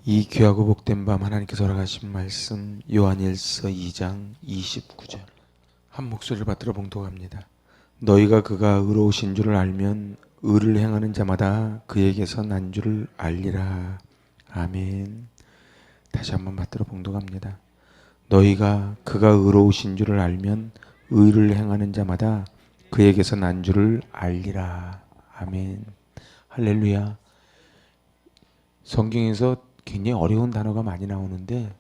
이 귀하고 복된 밤 하나님께서 허락하신 말씀 요한일서 2장 29절 한 목소리를 받들어 봉독합니다. 너희가 그가 의로우신 줄을 알면 의를 행하는 자마다 그에게서 난 줄을 알리라. 아멘. 다시 한번 받들어 봉독합니다. 너희가 그가 의로우신 줄을 알면 의를 행하는 자마다 그에게서 난 줄을 알리라. 아멘. 할렐루야. 성경에서 굉장히 어려운 단어가 많이 나오는데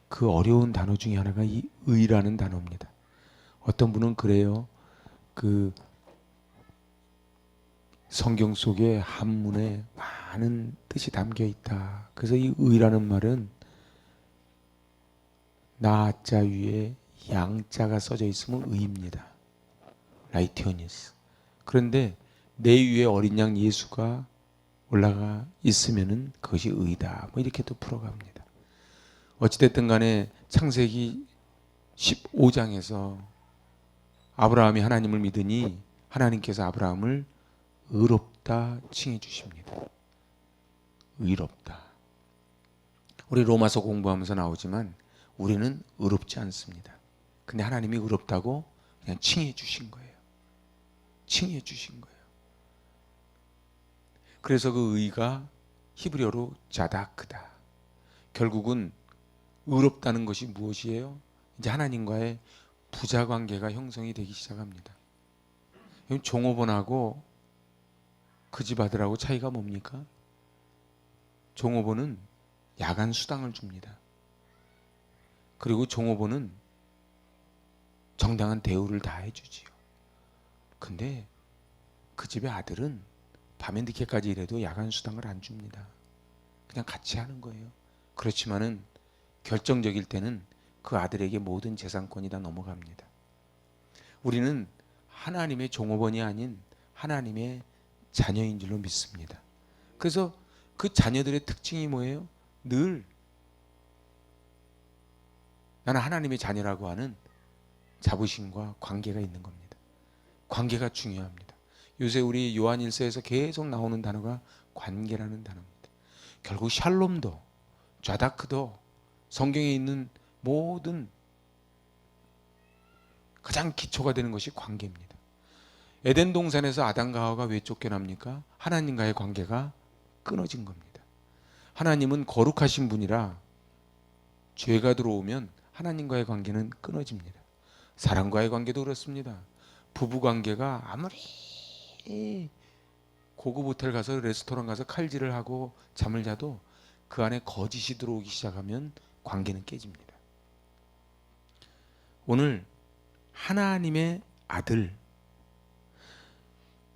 그 어려운 단어 중에 하나가 이 의라는 단어입니다. 어떤 분은 그래요. 그 성경 속에 한문에 많은 뜻이 담겨 있다. 그래서 이 의라는 말은 나자 위에 양자가 써져 있으면 의입니다. 라이티오니스. 그런데 내 위에 어린 양 예수가 올라가 있으면은 그것이 의다. 뭐 이렇게 또 풀어갑니다. 어찌됐든 간에 창세기 15장에서 아브라함이 하나님을 믿으니 하나님께서 아브라함을 의롭다 칭해 주십니다. 의롭다. 우리 로마서 공부하면서 나오지만 우리는 의롭지 않습니다. 근데 하나님이 의롭다고 그냥 칭해 주신 거예요. 칭해 주신 거예요. 그래서 그 의가 히브리어로 자다크다. 결국은 의롭다는 것이 무엇이에요? 이제 하나님과의 부자 관계가 형성이 되기 시작합니다. 종업원하고 그 집 아들하고 차이가 뭡니까? 종업원은 야간 수당을 줍니다. 그리고 종업원은 정당한 대우를 다 해주지요. 근데 그 집의 아들은 밤에 늦게까지 일해도 야간 수당을 안 줍니다. 그냥 같이 하는 거예요. 그렇지만은 결정적일 때는 그 아들에게 모든 재산권이 다 넘어갑니다. 우리는 하나님의 종업원이 아닌 하나님의 자녀인 줄로 믿습니다. 그래서 그 자녀들의 특징이 뭐예요? 늘 나는 하나님의 자녀라고 하는 자부심과 관계가 있는 겁니다. 관계가 중요합니다. 요새 우리 요한일서에서 계속 나오는 단어가 관계라는 단어입니다. 결국 샬롬도 좌다크도 성경에 있는 모든 가장 기초가 되는 것이 관계입니다. 에덴 동산에서 아담과 하와가 왜 쫓겨납니까? 하나님과의 관계가 끊어진 겁니다. 하나님은 거룩하신 분이라 죄가 들어오면 하나님과의 관계는 끊어집니다. 사람과의 관계도 그렇습니다. 부부 관계가 아무리 고급 호텔 가서 레스토랑 가서 칼질을 하고 잠을 자도 그 안에 거짓이 들어오기 시작하면 관계는 깨집니다. 오늘 하나님의 아들,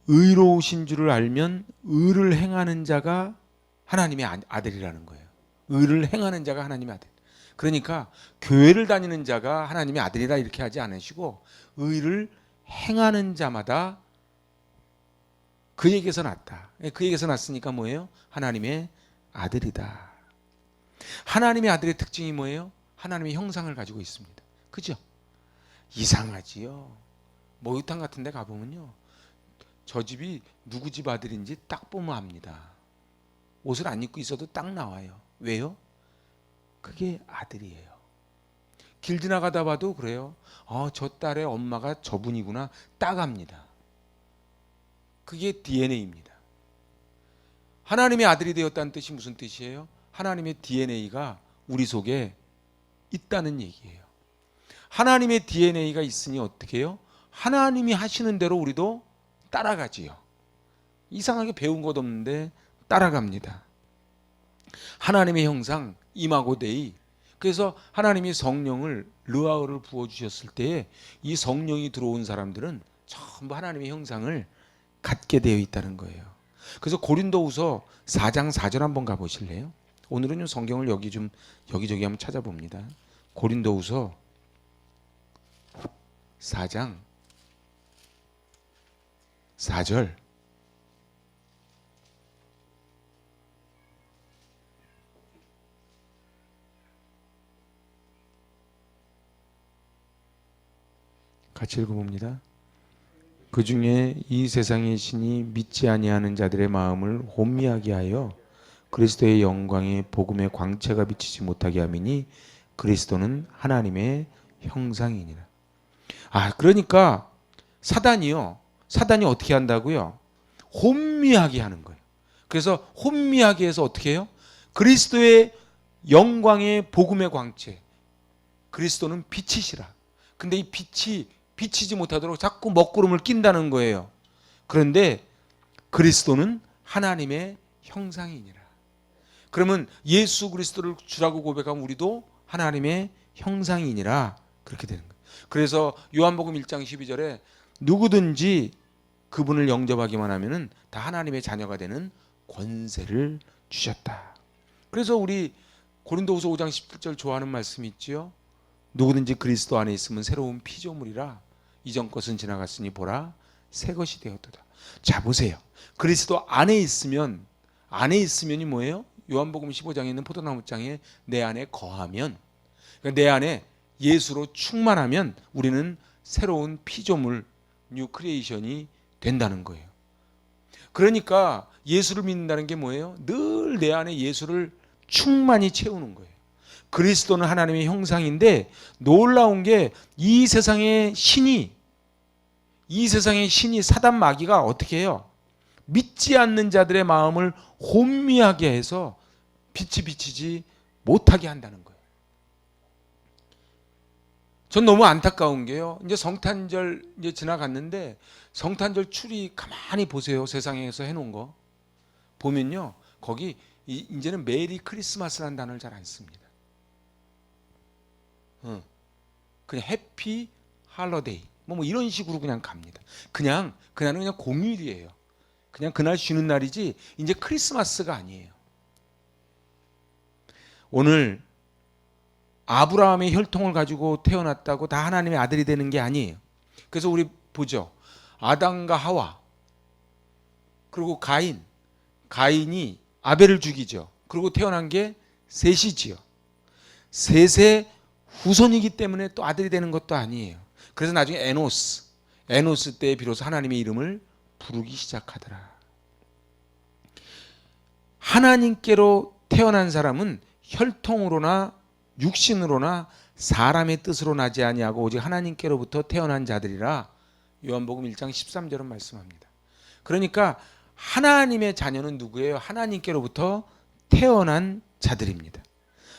의로우신 줄을 알면 의를 행하는 자가 하나님의 아들이라는 거예요. 의를 행하는 자가 하나님의 아들. 그러니까 교회를 다니는 자가 하나님의 아들이라 이렇게 하지 않으시고 의를 행하는 자마다 그에게서 났다. 그에게서 났으니까 뭐예요? 하나님의 아들이다. 하나님의 아들의 특징이 뭐예요? 하나님의 형상을 가지고 있습니다. 그죠? 이상하지요. 목욕탕 같은 데 가보면요, 저 집이 누구 집 아들인지 딱 보면 압니다. 옷을 안 입고 있어도 딱 나와요. 왜요? 그게 아들이에요. 길 지나가다 봐도 그래요. 저 딸의 엄마가 저분이구나 딱 압니다. 그게 DNA입니다. 하나님의 아들이 되었다는 뜻이 무슨 뜻이에요? 하나님의 DNA가 우리 속에 있다는 얘기예요. 하나님의 DNA가 있으니 어떻게 해요? 하나님이 하시는 대로 우리도 따라가지요. 이상하게 배운 것 없는데 따라갑니다. 하나님의 형상 이마고 데이. 그래서 하나님이 성령을 르아흐를 부어주셨을 때에 이 성령이 들어온 사람들은 전부 하나님의 형상을 갖게 되어 있다는 거예요. 그래서 고린도후서 4장 4절 한번 가보실래요? 오늘은 성경을 여기저기 한번 찾아봅니다. 고린도후서 4장 4절. 같이 읽어봅니다. 그 중에 이 세상의 신이 믿지 아니하는 자들의 마음을 혼미하게 하여 그리스도의 영광에 복음의 광채가 비치지 못하게 함이니 그리스도는 하나님의 형상이니라. 그러니까 사단이 어떻게 한다고요? 혼미하게 하는 거예요. 그래서 혼미하게 해서 어떻게 해요? 그리스도의 영광의 복음의 광채, 그리스도는 빛이시라. 근데 이 빛이 비치지 못하도록 자꾸 먹구름을 낀다는 거예요. 그런데 그리스도는 하나님의 형상이니라. 그러면 예수 그리스도를 주라고 고백하면 우리도 하나님의 형상이니라, 그렇게 되는 거예요. 그래서 요한복음 1장 12절에 누구든지 그분을 영접하기만 하면은 다 하나님의 자녀가 되는 권세를 주셨다. 그래서 우리 고린도후서 5장 17절 좋아하는 말씀이 있지요. 누구든지 그리스도 안에 있으면 새로운 피조물이라 이전 것은 지나갔으니 보라 새 것이 되었도다. 자, 보세요. 그리스도 안에 있으면이 뭐예요? 요한복음 15장에 있는 포도나무장에 내 안에 거하면, 그러니까 내 안에 예수로 충만하면 우리는 새로운 피조물, 뉴 크리에이션이 된다는 거예요. 그러니까 예수를 믿는다는 게 뭐예요? 늘 내 안에 예수를 충만히 채우는 거예요. 그리스도는 하나님의 형상인데 놀라운 게 이 세상의 신이 사단 마귀가 어떻게 해요? 믿지 않는 자들의 마음을 혼미하게 해서 빛이 비치지 못하게 한다는 거예요. 전 너무 안타까운 게요. 이제 성탄절 이제 지나갔는데 성탄절 추리 가만히 보세요. 세상에서 해놓은 거 보면요, 거기 이제는 메리 크리스마스라는 단어를 잘 안 씁니다. 그냥 해피 할러데이 뭐 이런 식으로 그냥 갑니다. 그날은 그냥 공휴일이에요. 그냥 그날 쉬는 날이지 이제 크리스마스가 아니에요. 오늘 아브라함의 혈통을 가지고 태어났다고 다 하나님의 아들이 되는 게 아니에요. 그래서 우리 보죠. 아담과 하와, 그리고 가인이 아벨을 죽이죠. 그리고 태어난 게 셋이지요. 셋의 후손이기 때문에 또 아들이 되는 것도 아니에요. 그래서 나중에 에노스 때에 비로소 하나님의 이름을 부르기 시작하더라. 하나님께로 태어난 사람은 혈통으로나 육신으로나 사람의 뜻으로 나지 아니하고 오직 하나님께로부터 태어난 자들이라 요한복음 1장 13절은 말씀합니다. 그러니까 하나님의 자녀는 누구예요? 하나님께로부터 태어난 자들입니다.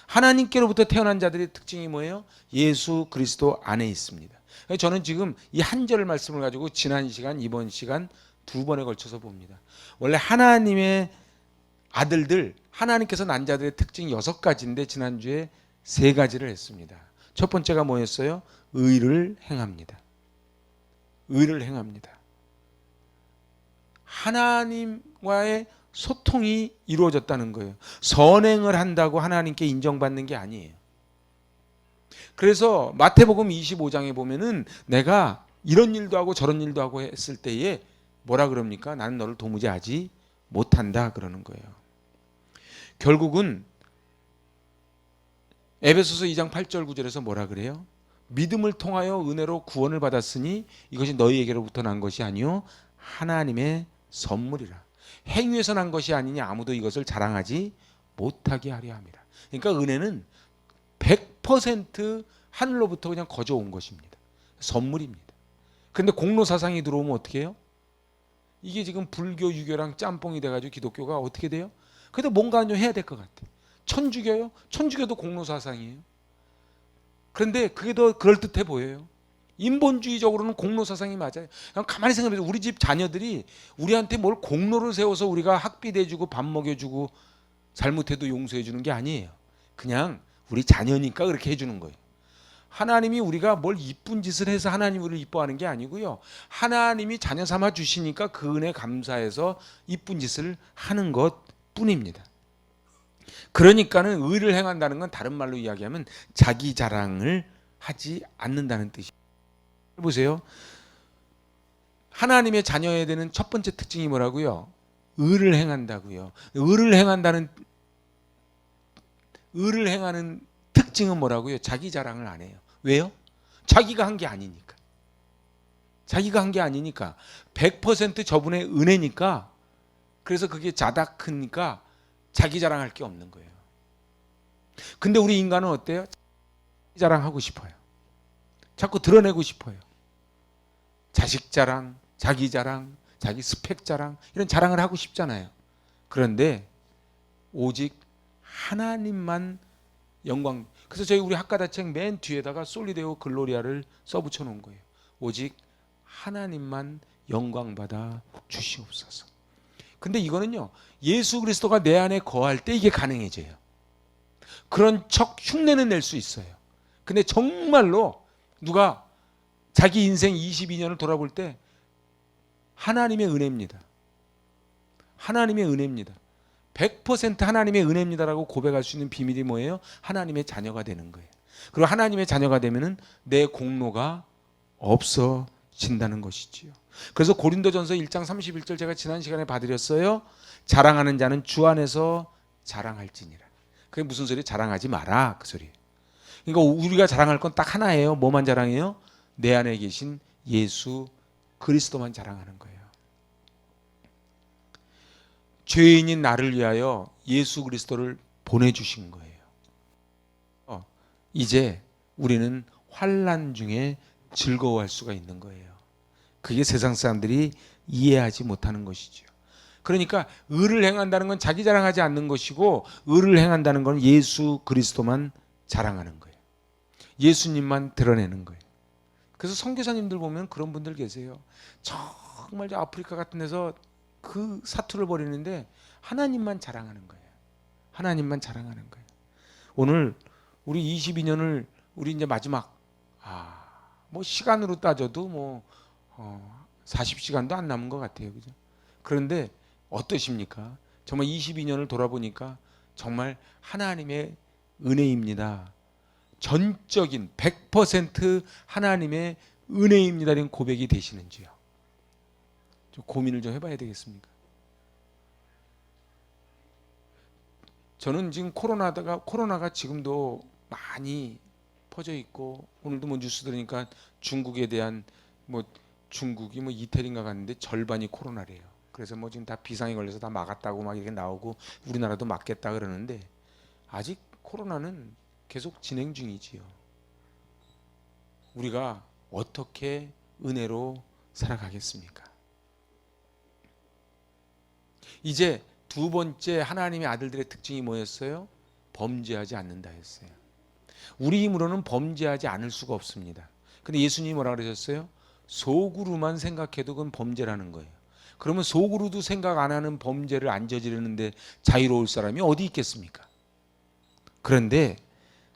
하나님께로부터 태어난 자들의 특징이 뭐예요? 예수 그리스도 안에 있습니다. 저는 지금 이 한 절 말씀을 가지고 지난 시간, 이번 시간 두 번에 걸쳐서 봅니다. 원래 하나님의 아들들, 하나님께서 난 자들의 특징이 6가지인데 지난주에 3가지를 했습니다. 첫 번째가 뭐였어요? 의를 행합니다. 의를 행합니다. 하나님과의 소통이 이루어졌다는 거예요. 선행을 한다고 하나님께 인정받는 게 아니에요. 그래서 마태복음 25장에 보면은 내가 이런 일도 하고 저런 일도 하고 했을 때에 뭐라 그럽니까? 나는 너를 도무지 알지 못한다 그러는 거예요. 결국은 에베소서 2장 8절 9절에서 뭐라 그래요? 믿음을 통하여 은혜로 구원을 받았으니 이것이 너희에게로부터 난 것이 아니요 하나님의 선물이라. 행위에서 난 것이 아니니 아무도 이것을 자랑하지 못하게 하려 함이라. 그러니까 은혜는 100% 하늘로부터 그냥 거저온 것입니다. 선물입니다. 그런데 공로사상이 들어오면 어떻게 해요? 이게 지금 불교, 유교랑 짬뽕이 돼가지고 기독교가 어떻게 돼요? 그래도 뭔가 좀 해야 될 것 같아. 천주교요? 천주교도 공로사상이에요. 그런데 그게 더 그럴듯해 보여요. 인본주의적으로는 공로사상이 맞아요. 그냥 가만히 생각해보세요. 우리 집 자녀들이 우리한테 뭘 공로를 세워서 우리가 학비 대주고 밥 먹여주고 잘못해도 용서해주는 게 아니에요. 그냥 우리 자녀니까 그렇게 해주는 거예요. 하나님이 우리가 뭘 이쁜 짓을 해서 하나님이 우리를 이뻐하는 게 아니고요. 하나님이 자녀 삼아 주시니까 그 은혜 감사해서 이쁜 짓을 하는 것 뿐입니다. 그러니까는 의를 행한다는 건 다른 말로 이야기하면 자기 자랑을 하지 않는다는 뜻이에요. 보세요. 하나님의 자녀여야 되는 첫 번째 특징이 뭐라고요? 의를 행한다고요. 의를 행하는 특징은 뭐라고요? 자기 자랑을 안 해요. 왜요? 자기가 한 게 아니니까. 100% 저분의 은혜니까. 그래서 그게 자다크니까 자기 자랑할 게 없는 거예요. 근데 우리 인간은 어때요? 자기 자랑하고 싶어요. 자꾸 드러내고 싶어요. 자식 자랑, 자기 자랑, 자기 스펙 자랑, 이런 자랑을 하고 싶잖아요. 그런데 오직 하나님만 영광. 그래서 저희 우리 학가다책 맨 뒤에다가 솔리데오 글로리아를 써붙여 놓은 거예요. 오직 하나님만 영광 받아 주시옵소서. 근데 이거는요, 예수 그리스도가 내 안에 거할 때 이게 가능해져요. 그런 척 흉내는 낼 수 있어요. 근데 정말로 누가 자기 인생 22년을 돌아볼 때 하나님의 은혜입니다. 하나님의 은혜입니다. 100% 하나님의 은혜입니다라고 고백할 수 있는 비밀이 뭐예요? 하나님의 자녀가 되는 거예요. 그리고 하나님의 자녀가 되면은 내 공로가 없어진다는 것이지요. 그래서 고린도전서 1장 31절 제가 지난 시간에 봐드렸어요. 자랑하는 자는 주 안에서 자랑할지니라. 그게 무슨 소리예요? 자랑하지 마라, 그 소리예요. 그러니까 우리가 자랑할 건 딱 하나예요. 뭐만 자랑해요? 내 안에 계신 예수 그리스도만 자랑하는 거예요. 죄인인 나를 위하여 예수 그리스도를 보내주신 거예요. 이제 우리는 환난 중에 즐거워할 수가 있는 거예요. 그게 세상 사람들이 이해하지 못하는 것이죠. 그러니까 의를 행한다는 건 자기 자랑하지 않는 것이고, 의를 행한다는 건 예수 그리스도만 자랑하는 거예요. 예수님만 드러내는 거예요. 그래서 선교사님들 보면 그런 분들 계세요. 정말 저 아프리카 같은 데서 그 사투를 벌이는데 하나님만 자랑하는 거예요. 하나님만 자랑하는 거예요. 오늘 우리 22년을 우리 이제 마지막 뭐 시간으로 따져도 뭐 40시간도 안 남은 것 같아요. 그죠? 그런데 어떠십니까? 정말 22년을 돌아보니까 정말 하나님의 은혜입니다. 전적인 100% 하나님의 은혜입니다라는 고백이 되시는지요? 좀 고민을 좀 해봐야 되겠습니까? 저는 지금 코로나가 지금도 많이 퍼져 있고, 오늘도 뭐 뉴스 들으니까 중국에 대한 뭐 중국이 뭐 이태리인가 갔는데 절반이 코로나래요. 그래서 뭐 지금 다 비상이 걸려서 다 막았다고 막 이렇게 나오고, 우리나라도 막겠다 그러는데 아직 코로나는 계속 진행 중이지요. 우리가 어떻게 은혜로 살아가겠습니까? 이제 두 번째 하나님의 아들들의 특징이 뭐였어요? 범죄하지 않는다였어요. 우리 힘으로는 범죄하지 않을 수가 없습니다. 근데 예수님이 뭐라 그러셨어요? 속으로만 생각해도 그건 범죄라는 거예요. 그러면 속으로도 생각 안 하는 범죄를 안 저지르는데 자유로울 사람이 어디 있겠습니까? 그런데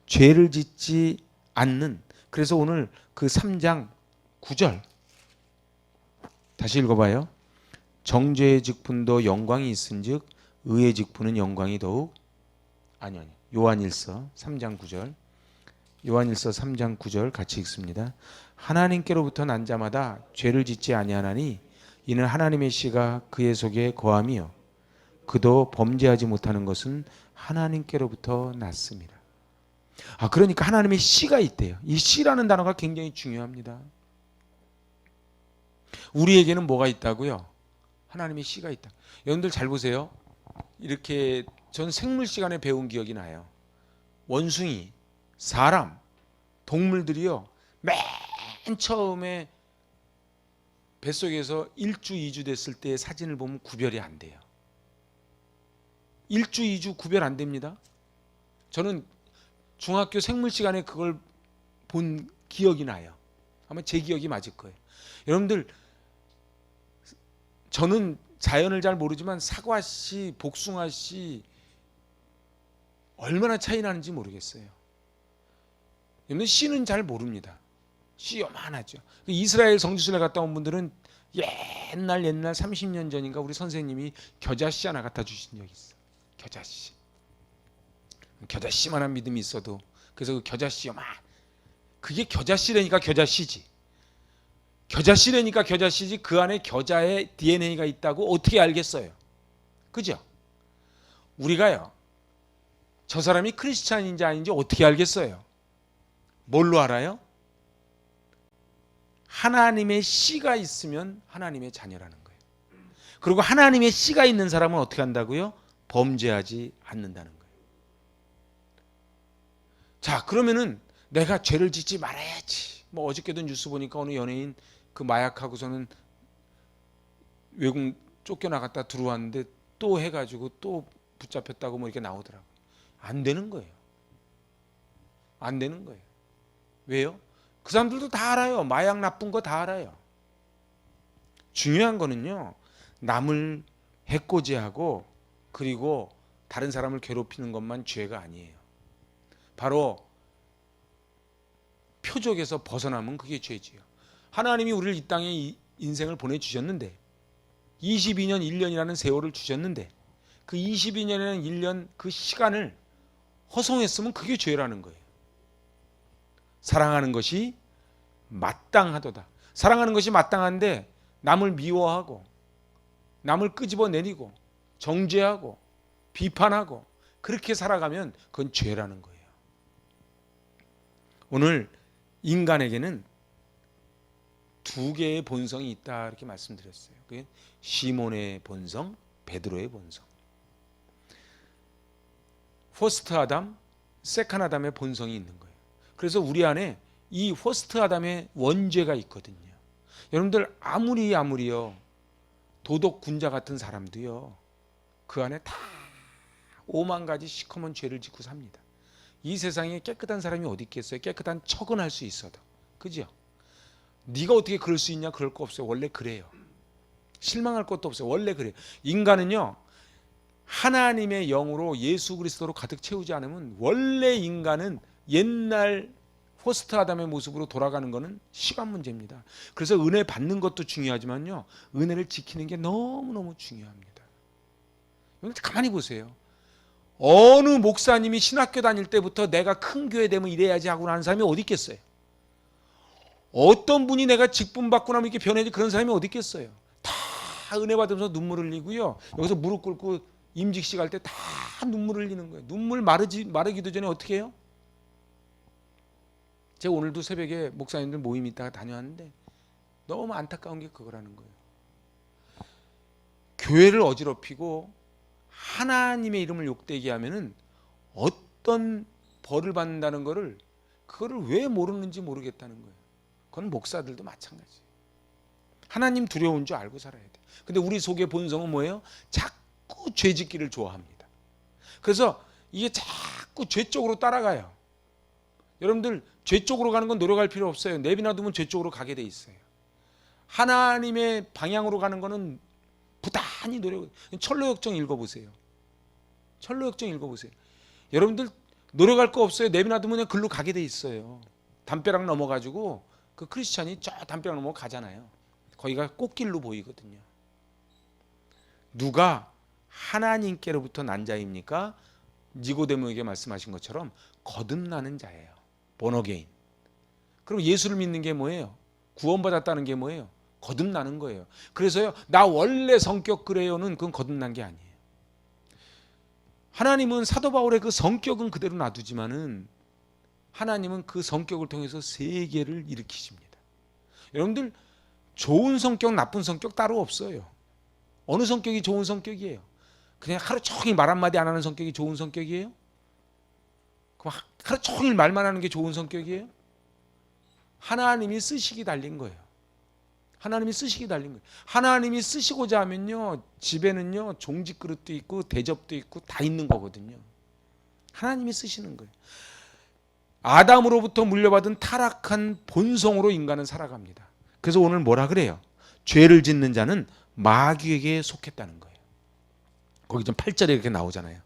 죄를 짓지 않는, 그래서 오늘 그 3장 9절 다시 읽어봐요. 정죄의 직분도 영광이 있은즉 의의 직분은 영광이 더욱 요한일서 3장 9절 요한일서 3장 9절 같이 읽습니다. 하나님께로부터 난 자마다 죄를 짓지 아니하나니 이는 하나님의 씨가 그의 속에 거함이요 그도 범죄하지 못하는 것은 하나님께로부터 났습니다. 그러니까 하나님의 씨가 있대요. 이 씨라는 단어가 굉장히 중요합니다. 우리에게는 뭐가 있다고요? 하나님의 씨가 있다. 여러분들 잘 보세요. 이렇게 전 생물 시간에 배운 기억이 나요. 원숭이, 사람, 동물들이요, 맨 처음에 뱃속에서 1주, 2주 됐을 때의 사진을 보면 구별이 안 돼요. 1주, 2주 구별 안 됩니다. 저는 중학교 생물 시간에 그걸 본 기억이 나요. 아마 제 기억이 맞을 거예요. 여러분들, 저는 자연을 잘 모르지만 사과씨, 복숭아씨 얼마나 차이 나는지 모르겠어요. 여러분, 씨는 잘 모릅니다. 씨 요만하죠. 이스라엘 성지순례 갔다 온 분들은 옛날 30년 전인가 우리 선생님이 겨자씨 하나 갖다 주신 적이 있어요. 겨자씨만한 믿음이 있어도, 그래서 그 겨자씨 요만, 그게 겨자씨라니까 겨자씨지. 겨자씨라니까 겨자씨지, 그 안에 겨자의 DNA가 있다고 어떻게 알겠어요? 그죠? 우리가요, 저 사람이 크리스찬인지 아닌지 어떻게 알겠어요? 뭘로 알아요? 하나님의 씨가 있으면 하나님의 자녀라는 거예요. 그리고 하나님의 씨가 있는 사람은 어떻게 한다고요? 범죄하지 않는다는 거예요. 자, 그러면은 내가 죄를 짓지 말아야지. 뭐 어저께도 뉴스 보니까 어느 연예인 그 마약하고서는 외국 쫓겨나갔다 들어왔는데 또 해가지고 또 붙잡혔다고 뭐 이렇게 나오더라고요. 안 되는 거예요. 안 되는 거예요. 왜요? 그 사람들도 다 알아요. 마약 나쁜 거 다 알아요. 중요한 거는요, 남을 해코지하고 그리고 다른 사람을 괴롭히는 것만 죄가 아니에요. 바로 표적에서 벗어나면 그게 죄지요. 하나님이 우리를 이 땅에 인생을 보내주셨는데 22년 1년이라는 세월을 주셨는데 그 22년이라는 1년 그 시간을 허송했으면 그게 죄라는 거예요. 사랑하는 것이 마땅하도다. 사랑하는 것이 마땅한데 남을 미워하고 남을 끄집어내리고 정죄하고 비판하고 그렇게 살아가면 그건 죄라는 거예요. 오늘 인간에게는 두 개의 본성이 있다 이렇게 말씀드렸어요. 그게 시몬의 본성, 베드로의 본성. 퍼스트 아담, 세컨 아담의 본성이 있는 거예요. 그래서 우리 안에 이 퍼스트 아담의 원죄가 있거든요. 여러분들 아무리요 도덕 군자 같은 사람도요 그 안에 다 5만 가지 시커먼 죄를 짓고 삽니다. 이 세상에 깨끗한 사람이 어디 있겠어요? 깨끗한 척은 할 수 있어도. 그죠? 네가 어떻게 그럴 수 있냐? 그럴 거 없어요. 원래 그래요. 실망할 것도 없어요. 원래 그래요. 인간은요 하나님의 영으로 예수 그리스도로 가득 채우지 않으면 원래 인간은 옛날 포스트 아담의 모습으로 돌아가는 것은 시간 문제입니다. 그래서 은혜 받는 것도 중요하지만요 은혜를 지키는 게 너무너무 중요합니다. 여러분 가만히 보세요. 어느 목사님이 신학교 다닐 때부터 내가 큰 교회 되면 이래야지 하고 하는 사람이 어디 있겠어요? 어떤 분이 내가 직분 받고 나면 이렇게 변해야지 그런 사람이 어디 있겠어요? 다 은혜 받으면서 눈물 흘리고요. 여기서 무릎 꿇고 임직식 할 때 다 눈물 흘리는 거예요. 눈물 마르기도 전에 어떻게 해요? 제가 오늘도 새벽에 목사님들 모임 있다가 다녀왔는데 너무 안타까운 게 그거라는 거예요. 교회를 어지럽히고 하나님의 이름을 욕되게 하면은 어떤 벌을 받는다는 거를 그거를 왜 모르는지 모르겠다는 거예요. 그건 목사들도 마찬가지예요. 하나님 두려운 줄 알고 살아야 돼요. 근데 우리 속의 본성은 뭐예요? 자꾸 죄 짓기를 좋아합니다. 그래서 이게 자꾸 죄 쪽으로 따라가요. 여러분들 죄 쪽으로 가는 건 노력할 필요 없어요. 내비놔두면 죄 쪽으로 가게 돼 있어요. 하나님의 방향으로 가는 거는 부단히 노력. 철로역정 읽어보세요. 철로역정 읽어보세요. 여러분들 노력할 거 없어요. 내비놔두면 그냥 글로 가게 돼 있어요. 담벼락 넘어가지고 그 크리스찬이 저 담벼락 넘어 가잖아요. 거기가 꽃길로 보이거든요. 누가 하나님께로부터 난 자입니까? 니고데모에게 말씀하신 것처럼 거듭나는 자예요. 본어게인. 그럼 예수를 믿는 게 뭐예요? 구원받았다는 게 뭐예요? 거듭나는 거예요. 그래서요 나 원래 성격 그래요는 그건 거듭난 게 아니에요. 하나님은 사도 바울의 그 성격은 그대로 놔두지만은 하나님은 그 성격을 통해서 세계를 일으키십니다. 여러분들 좋은 성격 나쁜 성격 따로 없어요. 어느 성격이 좋은 성격이에요? 그냥 하루 종일 말 한마디 안 하는 성격이 좋은 성격이에요? 그럼 하루 종일 말만 하는 게 좋은 성격이에요? 하나님이 쓰시기 달린 거예요. 하나님이 쓰시기 달린 거예요. 하나님이 쓰시고자 하면요 집에는요 종지 그릇도 있고 대접도 있고 다 있는 거거든요. 하나님이 쓰시는 거예요. 아담으로부터 물려받은 타락한 본성으로 인간은 살아갑니다. 그래서 오늘 뭐라 그래요? 죄를 짓는 자는 마귀에게 속했다는 거예요. 거기 좀 8절에 이렇게 나오잖아요.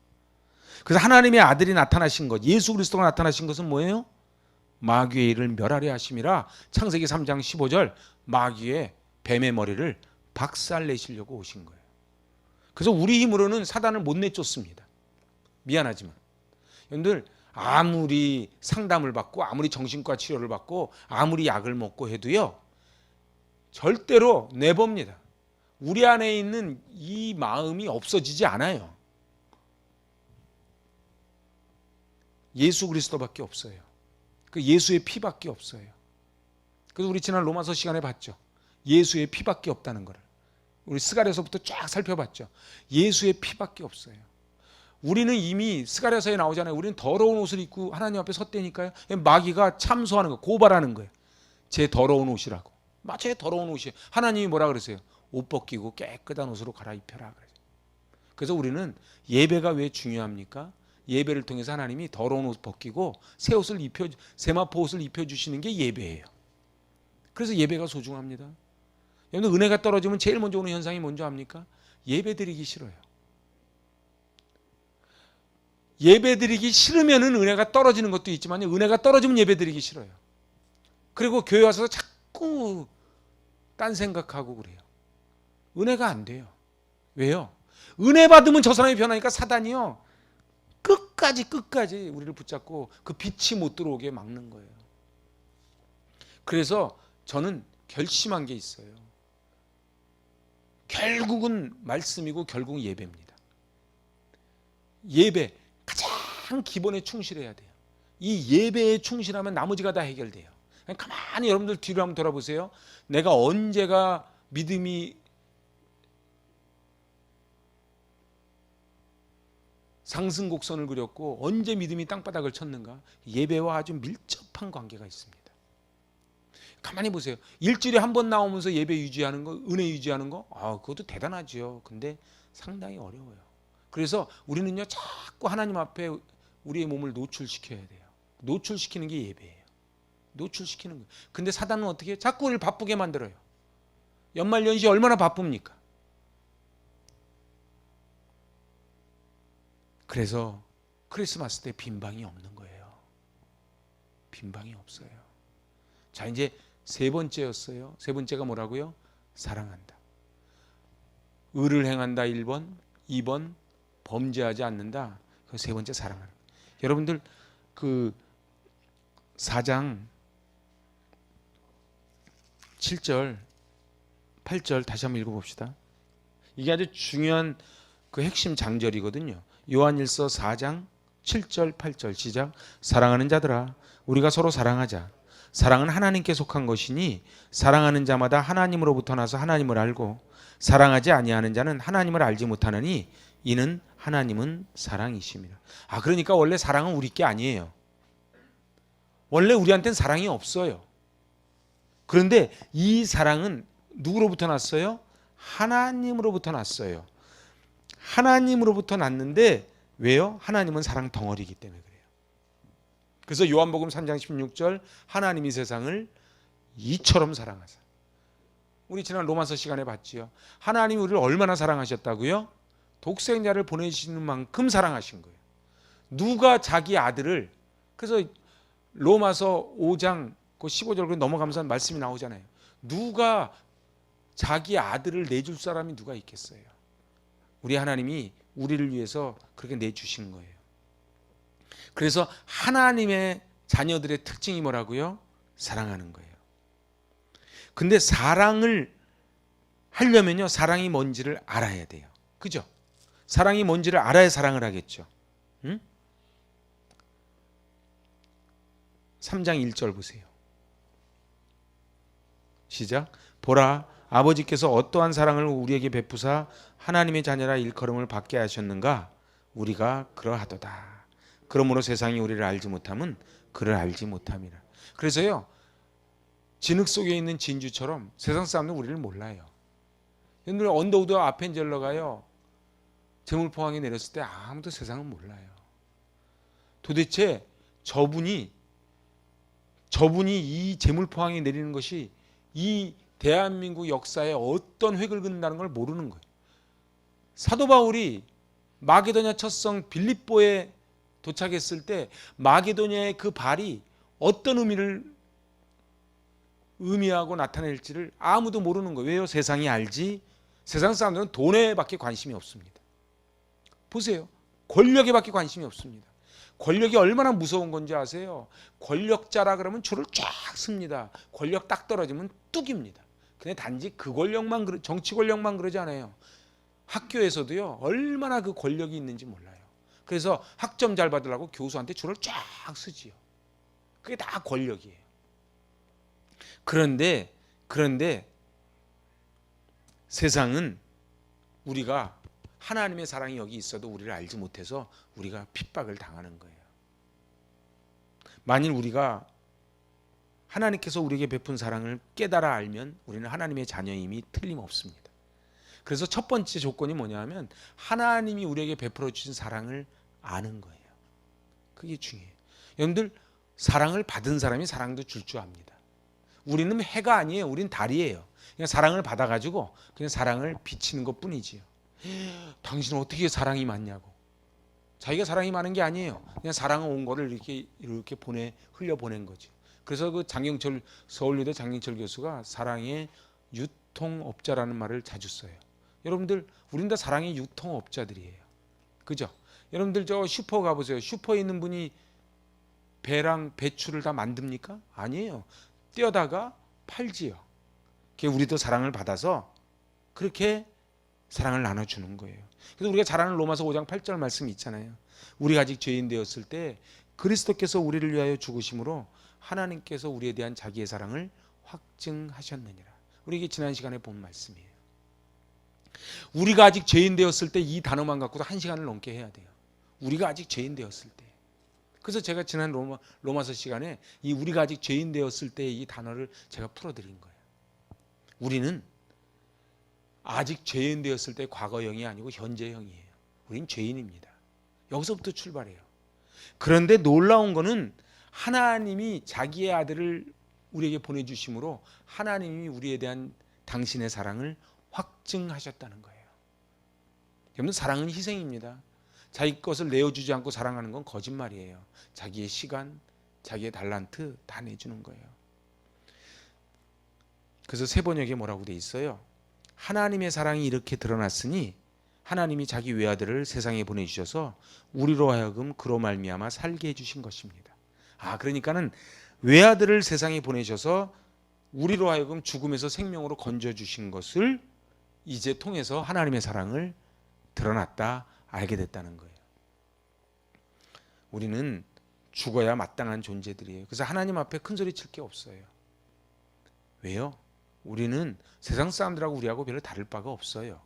그래서 하나님의 아들이 나타나신 것, 예수 그리스도가 나타나신 것은 뭐예요? 마귀의 일을 멸하려 하심이라. 창세기 3장 15절 마귀의 뱀의 머리를 박살내시려고 오신 거예요. 그래서 우리 힘으로는 사단을 못 내쫓습니다. 미안하지만 여러분들 아무리 상담을 받고 아무리 정신과 치료를 받고 아무리 약을 먹고 해도요 절대로 내봅니다. 우리 안에 있는 이 마음이 없어지지 않아요. 예수 그리스도밖에 없어요. 그 예수의 피밖에 없어요. 그래서 우리 지난 로마서 시간에 봤죠. 예수의 피밖에 없다는 거를. 우리 스갈에서부터 쫙 살펴봤죠. 예수의 피밖에 없어요. 우리는 이미 스가랴서에 나오잖아요. 우리는 더러운 옷을 입고 하나님 앞에 섰다니까요. 마귀가 참소하는 거, 고발하는 거예요. 제 더러운 옷이라고. 맞아요, 더러운 옷이. 하나님이 뭐라 그러세요? 옷 벗기고 깨끗한 옷으로 갈아입혀라. 그래서 우리는 예배가 왜 중요합니까? 예배를 통해서 하나님이 더러운 옷 벗기고 새 옷을 세마포 옷을 입혀 주시는 게 예배예요. 그래서 예배가 소중합니다. 여러분, 은혜가 떨어지면 제일 먼저 오는 현상이 뭔지 압니까? 예배 드리기 싫어요. 예배 드리기 싫으면은 은혜가 떨어지는 것도 있지만 은혜가 떨어지면 예배 드리기 싫어요. 그리고 교회 와서 자꾸 딴 생각하고 그래요. 은혜가 안 돼요. 왜요? 은혜 받으면 저 사람이 변하니까 사단이요, 끝까지 우리를 붙잡고 그 빛이 못 들어오게 막는 거예요. 그래서 저는 결심한 게 있어요. 결국은 말씀이고 결국은 예배입니다. 예배 가장 기본에 충실해야 돼요. 이 예배에 충실하면 나머지가 다 해결돼요. 가만히 여러분들 뒤로 한번 돌아보세요. 내가 언제가 믿음이 상승 곡선을 그렸고 언제 믿음이 땅바닥을 쳤는가? 예배와 아주 밀접한 관계가 있습니다. 가만히 보세요. 일주일에 한 번 나오면서 예배 유지하는 거, 은혜 유지하는 거, 그것도 대단하죠. 근데 상당히 어려워요. 그래서 우리는요, 자꾸 하나님 앞에 우리의 몸을 노출시켜야 돼요. 노출시키는 게 예배예요. 노출시키는 거예요. 근데 사단은 어떻게 해요? 자꾸 우리를 바쁘게 만들어요. 연말연시 얼마나 바쁩니까? 그래서 크리스마스 때 빈방이 없는 거예요. 빈방이 없어요. 자, 이제 세 번째였어요. 세 번째가 뭐라고요? 사랑한다. 의를 행한다 1번, 2번 범죄하지 않는다. 그 세 번째 사랑하는 거예요. 여러분들 그 4장 7절, 8절 다시 한번 읽어봅시다. 이게 아주 중요한 그 핵심 장절이거든요. 요한일서 4장 7절 8절 시작. 사랑하는 자들아, 우리가 서로 사랑하자. 사랑은 하나님께 속한 것이니 사랑하는 자마다 하나님으로부터 나서 하나님을 알고 사랑하지 아니하는 자는 하나님을 알지 못하느니 이는 하나님은 사랑이십니다. 그러니까 원래 사랑은 우리 게 아니에요. 원래 우리한테는 사랑이 없어요. 그런데 이 사랑은 누구로부터 났어요? 하나님으로부터 났어요. 하나님으로부터 났는데 왜요? 하나님은 사랑 덩어리이기 때문에 그래요. 그래서 요한복음 3장 16절 하나님이 세상을 이처럼 사랑하사. 우리 지난 로마서 시간에 봤지요. 하나님이 우리를 얼마나 사랑하셨다고요? 독생자를 보내시는 만큼 사랑하신 거예요. 누가 자기 아들을, 그래서 로마서 5장 그 15절 넘어가면서 말씀이 나오잖아요. 누가 자기 아들을 내줄 사람이 누가 있겠어요? 우리 하나님이 우리를 위해서 그렇게 내주신 거예요. 그래서 하나님의 자녀들의 특징이 뭐라고요? 사랑하는 거예요. 근데 사랑을 하려면요, 사랑이 뭔지를 알아야 돼요. 그죠? 사랑이 뭔지를 알아야 사랑을 하겠죠. 응? 3장 1절 보세요. 시작. 보라, 아버지께서 어떠한 사랑을 우리에게 베푸사 하나님의 자녀라 일컬음을 받게 하셨는가? 우리가 그러하도다. 그러므로 세상이 우리를 알지 못함은 그를 알지 못함이라. 그래서요, 진흙 속에 있는 진주처럼 세상 사람들은 우리를 몰라요. 옛날에 언더우드 아펜젤러가요, 제물포항에 내렸을 때 아무도 세상은 몰라요. 도대체 저분이 이 제물포항에 내리는 것이 이 대한민국 역사에 어떤 획을 그는다는 걸 모르는 거예요. 사도 바울이 마게도냐 첫성 빌립보에 도착했을 때 마게도냐의 그 발이 어떤 의미하고 나타낼지를 아무도 모르는 거예요. 왜요? 세상이 알지. 세상 사람들은 돈에 밖에 관심이 없습니다. 보세요. 권력에 밖에 관심이 없습니다. 권력이 얼마나 무서운 건지 아세요? 권력자라 그러면 줄을 쫙 씁니다. 권력 딱 떨어지면 뚝입니다. 근데 단지 그 권력만, 정치 권력만 그러지 않아요. 학교에서도요, 얼마나 그 권력이 있는지 몰라요. 그래서 학점 잘 받으려고 교수한테 줄을 쫙 쓰지요. 그게 다 권력이에요. 그런데 세상은 우리가 하나님의 사랑이 여기 있어도 우리를 알지 못해서 우리가 핍박을 당하는 거예요. 만일 우리가 하나님께서 우리에게 베푼 사랑을 깨달아 알면 우리는 하나님의 자녀임이 틀림없습니다. 그래서 첫 번째 조건이 뭐냐 하면 하나님이 우리에게 베풀어 주신 사랑을 아는 거예요. 그게 중요해요. 여러분들, 사랑을 받은 사람이 사랑도 줄 줄 압니다. 우리는 해가 아니에요. 우린 달이에요. 그냥 사랑을 받아가지고 그냥 사랑을 비치는 것 뿐이지요. 당신은 어떻게 사랑이 많냐고. 자기가 사랑이 많은 게 아니에요. 그냥 사랑을 온 거를 이렇게 흘려보낸 거죠. 그래서 그 장경철, 서울여대 장경철 교수가 사랑의 유통업자라는 말을 자주 써요. 여러분들, 우린 다 사랑의 유통업자들이에요. 그죠? 여러분들 저 슈퍼 가보세요. 슈퍼에 있는 분이 배랑 배추를 다 만듭니까? 아니에요. 떼어다가 팔지요. 우리도 사랑을 받아서 그렇게 사랑을 나눠주는 거예요. 그래서 우리가 잘 아는 로마서 5장 8절 말씀이 있잖아요. 우리가 아직 죄인 되었을 때 그리스도께서 우리를 위하여 죽으심으로 하나님께서 우리에 대한 자기의 사랑을 확증하셨느니라. 우리 이게 지난 시간에 본 말씀이에요. 우리가 아직 죄인 되었을 때 이 단어만 갖고도 1시간을 넘게 해야 돼요. 우리가 아직 죄인 되었을 때. 그래서 제가 지난 로마서 시간에 이 우리가 아직 죄인 되었을 때 이 단어를 제가 풀어드린 거예요. 우리는 아직 죄인 되었을 때 과거형이 아니고 현재형이에요. 우린 죄인입니다. 여기서부터 출발해요. 그런데 놀라운 거는 하나님이 자기의 아들을 우리에게 보내주심으로 하나님이 우리에 대한 당신의 사랑을 확증하셨다는 거예요. 여러분, 사랑은 희생입니다. 자기 것을 내어주지 않고 사랑하는 건 거짓말이에요. 자기의 시간, 자기의 달란트 다 내주는 거예요. 그래서 새 번역에 뭐라고 돼 있어요? 하나님의 사랑이 이렇게 드러났으니 하나님이 자기 외아들을 세상에 보내주셔서 우리로 하여금 그로 말미암아 살게 해주신 것입니다. 그러니까는 외아들을 세상에 보내셔서 우리로 하여금 죽음에서 생명으로 건져주신 것을 이제 통해서 하나님의 사랑을 드러났다, 알게 됐다는 거예요. 우리는 죽어야 마땅한 존재들이에요. 그래서 하나님 앞에 큰 소리 칠 게 없어요. 왜요? 우리는 세상 사람들하고 우리하고 별로 다를 바가 없어요.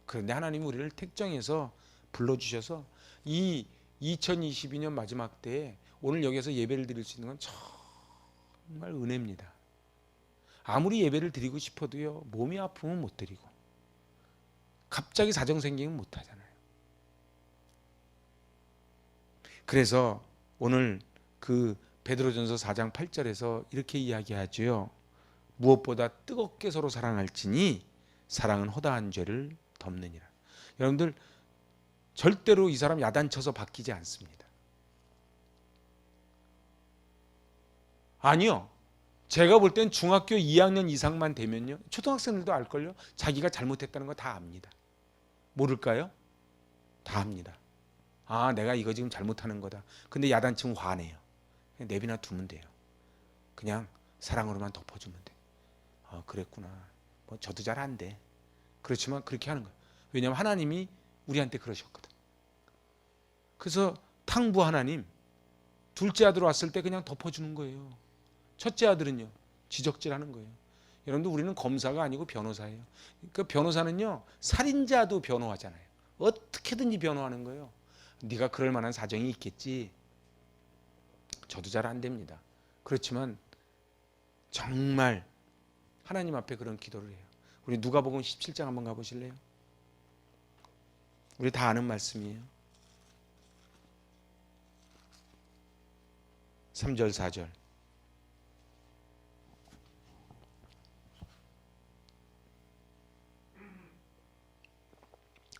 그런데 하나님이 우리를 택정해서 불러주셔서 이 2022년 마지막 때에 오늘 여기서 예배를 드릴 수 있는 건 정말 은혜입니다. 아무리 예배를 드리고 싶어도요, 몸이 아프면 못 드리고 갑자기 사정 생기면 못 하잖아요. 그래서 오늘 그 베드로전서 4장 8절에서 이렇게 이야기하죠. 무엇보다 뜨겁게 서로 사랑할지니 사랑은 허다한 죄를 덮느니라. 여러분들, 절대로 이 사람 야단쳐서 바뀌지 않습니다. 아니요. 제가 볼 땐 중학교 2학년 이상만 되면요, 초등학생들도 알걸요? 자기가 잘못했다는 거 다 압니다. 모를까요? 다 압니다. 내가 이거 지금 잘못하는 거다. 근데 야단치면 화내요. 그냥 내비나 두면 돼요. 그냥 사랑으로만 덮어주면 돼. 그랬구나. 저도 잘 안 돼. 그렇지만 그렇게 하는 거예요. 왜냐하면 하나님이 우리한테 그러셨거든. 그래서 탕부 하나님, 둘째 아들 왔을 때 그냥 덮어주는 거예요. 첫째 아들은요, 지적질하는 거예요. 여러분들, 우리는 검사가 아니고 변호사예요. 그 변호사는요, 살인자도 변호하잖아요. 어떻게든지 변호하는 거예요. 네가 그럴 만한 사정이 있겠지. 저도 잘 안 됩니다. 그렇지만 정말 하나님 앞에 그런 기도를 해요. 우리 누가복음 17장 한번 가보실래요? 우리 다 아는 말씀이에요. 3절 4절.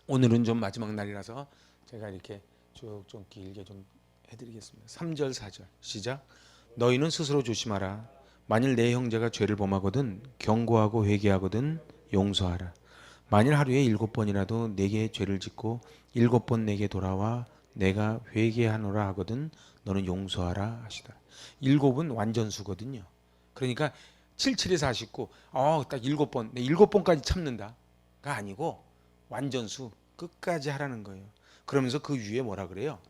오늘은 좀 마지막 날이라서 제가 이렇게 쭉 좀 길게 좀 해드리겠습니다. 3절 4절 시작. 너희는 스스로 조심하라. 만일 내 형제가 죄를 범하거든 경고하고 회개하거든 용서하라. 만일 하루에 7번이라도 내게 죄를 짓고 7번 내게 돌아와 내가 회개하노라 하거든 너는 용서하라 하시다. 7은 완전수거든요. 그러니까 77에 49, 딱 7번, 내 7번까지 참는다가 아니고 완전수, 끝까지 하라는 거예요. 그러면서 그 위에 뭐라 그래요?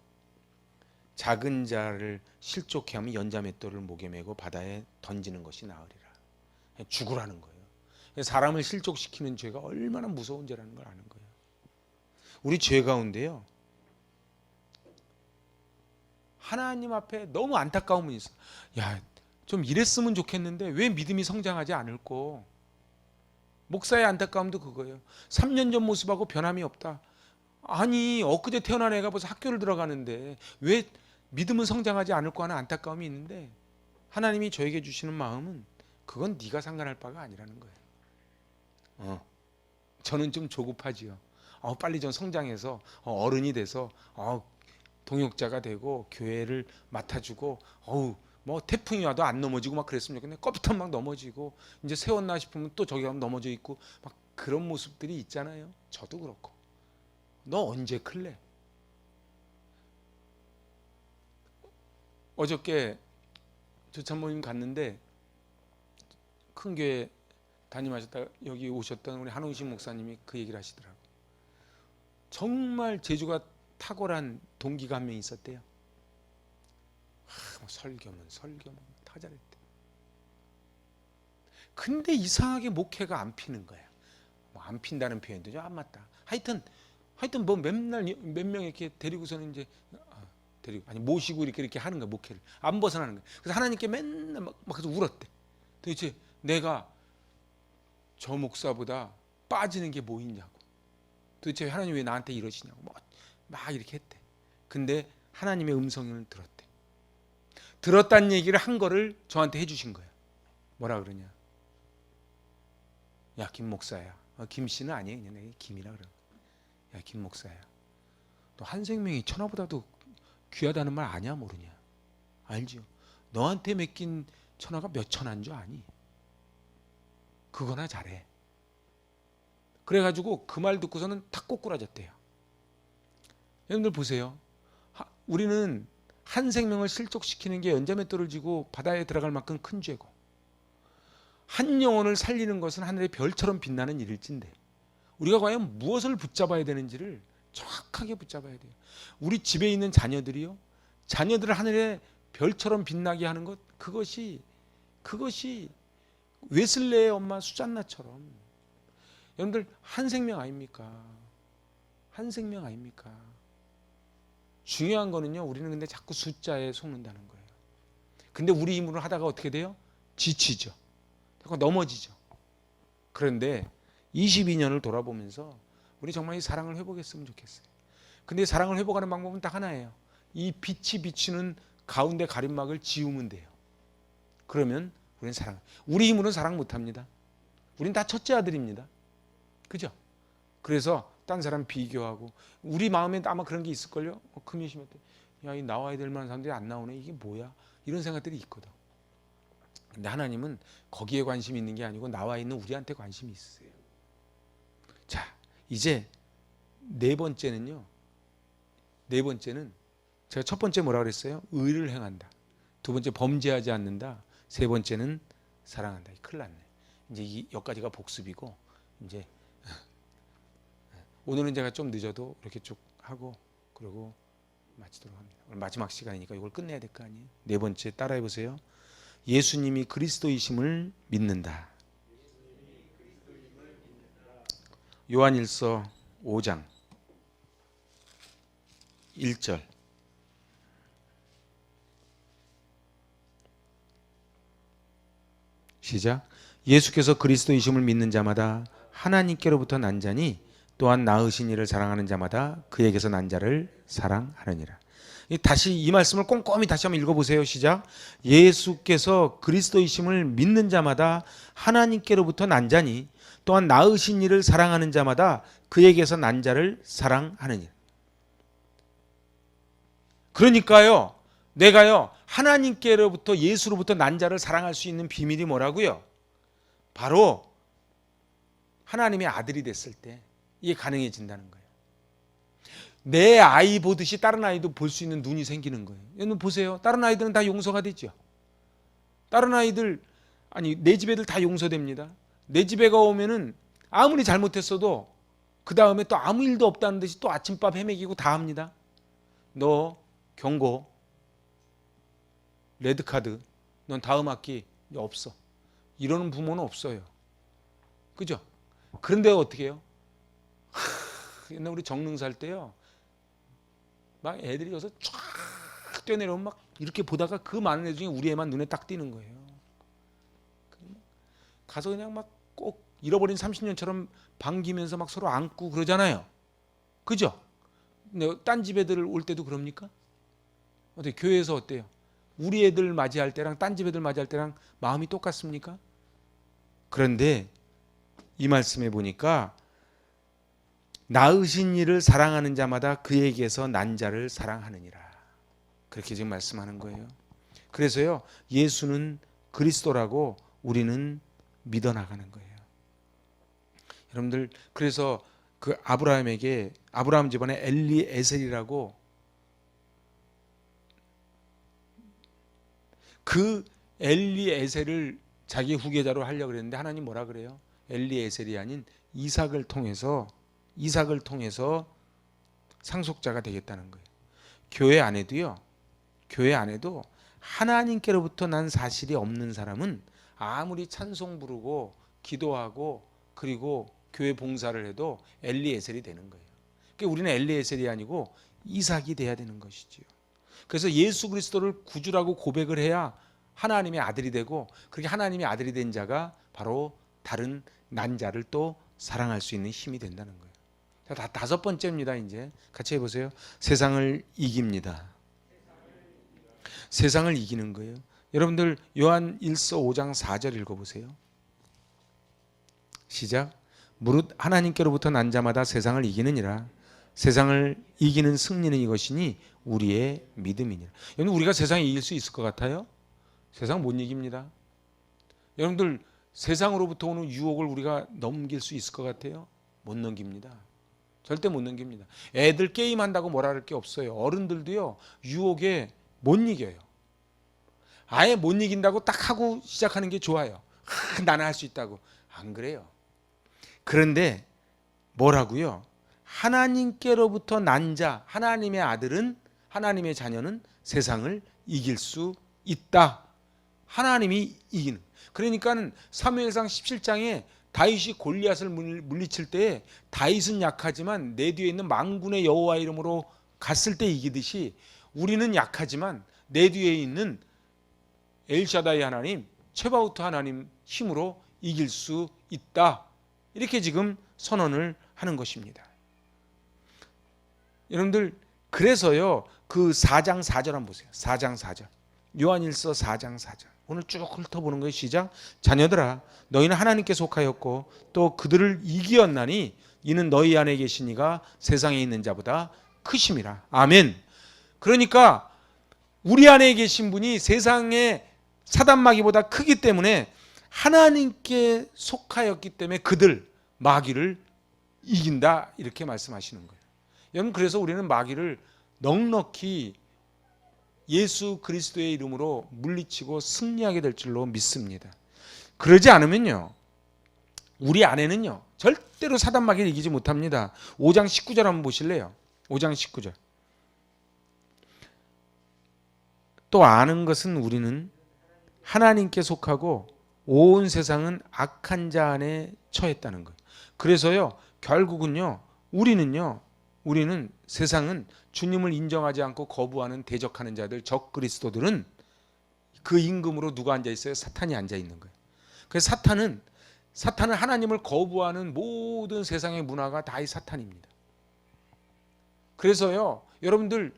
작은 자를 실족해 하면 연자맷돌을 목에 메고 바다에 던지는 것이 나으리라. 죽으라는 거예요. 사람을 실족시키는 죄가 얼마나 무서운 죄라는 걸 아는 거예요. 우리 죄 가운데요, 하나님 앞에 너무 안타까움이 있어. 야, 좀 이랬으면 좋겠는데 왜 믿음이 성장하지 않을꼬? 목사의 안타까움도 그거예요. 3년 전 모습하고 변함이 없다. 아니, 엊그제 태어난 애가 벌써 학교를 들어가는데 왜 믿음은 성장하지 않을까 하는 안타까움이 있는데, 하나님이 저에게 주시는 마음은 그건 네가 상관할 바가 아니라는 거예요. 저는 좀 조급하지요. 빨리 좀 성장해서 어른이 돼서 동역자가 되고 교회를 맡아주고, 뭐 태풍이 와도 안 넘어지고 막 그랬으면 좋겠네. 껍부터 막 넘어지고, 이제 세웠나 싶으면 또 저기 가면 넘어져 있고, 막 그런 모습들이 있잖아요. 저도 그렇고. 너 언제 클래? 어저께 조찬모임 갔는데 큰 교회 담임하셨다가 여기 오셨던 우리 한홍식 목사님이 그 얘기를 하시더라고요. 정말 재주가 탁월한 동기가 한 명 있었대요. 뭐 설교면 다 잘했대. 근데 이상하게 목회가 안 피는 거야. 뭐 안 핀다는 표현도 좀 안 맞다. 하여튼 뭐 맨날 몇 명 이렇게 데리고서는 이제 모시고 이렇게 하는 거야. 목회를 안 벗어나는 거야. 그래서 하나님께 맨날 막 그래서 울었대. 도대체 내가 저 목사보다 빠지는 게 뭐 있냐고. 도대체 하나님 왜 나한테 이러시냐고 막 이렇게 했대. 근데 하나님의 음성을 들었대. 들었다는 얘기를 한 거를 저한테 해주신 거예요. 뭐라 그러냐? 야, 김 목사야. 김 씨는 아니에요. 그냥 내가 김이라 그래. 야, 김 목사야. 너 한 생명이 천하보다도 귀하다는 말 아냐 모르냐? 알지요? 너한테 맡긴 천하가 몇 천한 줄 아니? 그거나 잘해. 그래가지고 그 말 듣고서는 탁 꼬꾸라졌대요. 여러분들 보세요. 우리는 한 생명을 실족시키는 게 연자맷돌을 쥐고 바다에 들어갈 만큼 큰 죄고, 한 영혼을 살리는 것은 하늘의 별처럼 빛나는 일일진데, 우리가 과연 무엇을 붙잡아야 되는지를 정확하게 붙잡아야 돼요. 우리 집에 있는 자녀들이요, 자녀들을 하늘의 별처럼 빛나게 하는 것, 그것이 웨슬레의 엄마 수잔나처럼, 여러분들 한 생명 아닙니까? 한 생명 아닙니까? 중요한 거는요, 우리는 근데 자꾸 숫자에 속는다는 거예요. 근데 우리 힘으로 하다가 어떻게 돼요? 지치죠. 자꾸 넘어지죠. 그런데 22년을 돌아보면서 우리 정말 이 사랑을 회복했으면 좋겠어요. 근데 사랑을 회복하는 방법은 딱 하나예요. 이 빛이 비추는 가운데 가림막을 지우면 돼요. 그러면 우리는 우리 힘으로는 사랑 못합니다. 우린 다 첫째 아들입니다. 그죠? 그래서 딴 사람 비교하고, 우리 마음에 아마 그런 게 있을걸요. 금이 심할 때, 야, 이 나와야 될 만한 사람들이 안 나오네. 이게 뭐야? 이런 생각들이 있거든. 근데 하나님은 거기에 관심이 있는 게 아니고 나와 있는 우리한테 관심이 있으세요. 자, 이제 네 번째는 제가 첫 번째 뭐라 그랬어요? 의를 행한다. 두 번째 범죄하지 않는다. 세 번째는 사랑한다. 큰일 났네. 이제 여기까지가 복습이고, 이제 오늘은 제가 좀 늦어도 이렇게 쭉 하고 그러고 마치도록 합니다. 오늘 마지막 시간이니까 이걸 끝내야 될 거 아니에요. 네 번째 따라해 보세요. 예수님이 그리스도이심을 믿는다. 요한일서 5장 1절. 시작. 예수께서 그리스도이심을 믿는 자마다 하나님께로부터 난 자니 또한 낳으신 이를 사랑하는 자마다 그에게서 난 자를 사랑하느니라. 다시 이 말씀을 꼼꼼히 다시 한번 읽어보세요. 시작. 예수께서 그리스도이심을 믿는 자마다 하나님께로부터 난 자니 또한 낳으신 이를 사랑하는 자마다 그에게서 난 자를 사랑하느니라. 그러니까요, 내가요 하나님께로부터, 예수로부터 난 자를 사랑할 수 있는 비밀이 뭐라고요? 바로 하나님의 아들이 됐을 때 이게 가능해진다는 거예요. 내 아이 보듯이 다른 아이도 볼 수 있는 눈이 생기는 거예요. 여러분 보세요. 다른 아이들은 다 용서가 되죠. 다른 아이들, 내 집 애들 다 용서됩니다. 내 집 애가 오면은 아무리 잘못했어도 그 다음에 또 아무 일도 없다는 듯이 또 아침밥 해먹이고 다 합니다. 너 경고, 레드카드, 넌 다음 학기 없어. 이러는 부모는 없어요. 그죠? 그런데 어떻게 해요? 옛날 우리 정릉 살 때요, 막 애들이 여기서 쫙 뛰어내려오면 막 이렇게 보다가 그 많은 애 중에 우리 애만 눈에 딱 띄는 거예요. 가서 그냥 막 꼭 잃어버린 30년처럼 반기면서 막 서로 안고 그러잖아요. 그죠? 근데 딴 집 애들 올 때도 그럽니까? 어때? 교회에서 어때요? 우리 애들 맞이할 때랑 딴 집 애들 맞이할 때랑 마음이 똑같습니까? 그런데 이 말씀에 보니까 낳으신 이를 사랑하는 자마다 그에게서 난 자를 사랑하느니라. 그렇게 지금 말씀하는 거예요. 그래서요, 예수는 그리스도라고 우리는 믿어 나가는 거예요. 여러분들, 그래서 그 아브라함 집안에 엘리에셀이라고, 그 엘리에셀을 자기 후계자로 하려고 그랬는데 하나님 뭐라 그래요? 엘리에셀이 아닌 이삭을 통해서 상속자가 되겠다는 거예요. 교회 안에도 하나님께로부터 난 사실이 없는 사람은 아무리 찬송 부르고 기도하고 그리고 교회 봉사를 해도 엘리에셀이 되는 거예요. 그러니까 우리는 엘리에셀이 아니고 이삭이 돼야 되는 것이지요. 그래서 예수 그리스도를 구주라고 고백을 해야 하나님의 아들이 되고, 그렇게 하나님의 아들이 된 자가 바로 다른 난 자를 또 사랑할 수 있는 힘이 된다는 거예요. 자, 다섯 번째입니다. 이제 같이 해보세요. 세상을 이깁니다. 세상을 이기는 거예요. 여러분들 요한 1서 5장 4절 읽어보세요. 시작. 무릇 하나님께로부터 난 자마다 세상을 이기느니라. 세상을 이기는 승리는 이것이니 우리의 믿음이니라. 여러분, 우리가 세상을 이길 수 있을 것 같아요? 세상 못 이깁니다. 여러분들, 세상으로부터 오는 유혹을 우리가 넘길 수 있을 것 같아요? 못 넘깁니다. 절대 못 넘깁니다. 애들 게임한다고 뭐라 할 게 없어요. 어른들도요, 유혹에 못 이겨요. 아예 못 이긴다고 딱 하고 시작하는 게 좋아요. 나는 할 수 있다고. 안 그래요. 그런데 뭐라고요? 하나님께로부터 난 자, 하나님의 아들은, 하나님의 자녀는 세상을 이길 수 있다. 하나님이 이기는. 그러니까 사무엘상 17장에 다윗이 골리앗을 물리칠 때 다윗은 약하지만 내 뒤에 있는 만군의 여호와 이름으로 갔을 때 이기듯이 우리는 약하지만 내 뒤에 있는 엘샤다이 하나님, 체바우트 하나님 힘으로 이길 수 있다. 이렇게 지금 선언을 하는 것입니다. 여러분들, 그래서요, 그 4장 4절 한번 보세요. 4장 4절. 요한일서 4장 4절. 오늘 쭉 훑어보는 거예요. 시작. 자녀들아, 너희는 하나님께 속하였고 또 그들을 이기었나니 이는 너희 안에 계신 이가 세상에 있는 자보다 크심이라. 아멘. 그러니까 우리 안에 계신 분이 세상의 사단마귀보다 크기 때문에 하나님께 속하였기 때문에 그들 마귀를 이긴다, 이렇게 말씀하시는 거예요. 여러분, 그래서 우리는 마귀를 넉넉히 예수 그리스도의 이름으로 물리치고 승리하게 될 줄로 믿습니다. 그러지 않으면요, 우리 안에는요 절대로 사단 마귀를 이기지 못합니다. 5장 19절 한번 보실래요? 5장 19절. 또 아는 것은 우리는 하나님께 속하고 온 세상은 악한 자 안에 처했다는 거예요. 그래서요, 결국은요, 우리는 세상은 주님을 인정하지 않고 거부하는 대적하는 자들, 적 그리스도들은 그 임금으로 누가 앉아 있어요? 사탄이 앉아 있는 거예요. 그래서 사탄은 하나님을 거부하는 모든 세상의 문화가 다 이 사탄입니다. 그래서요, 여러분들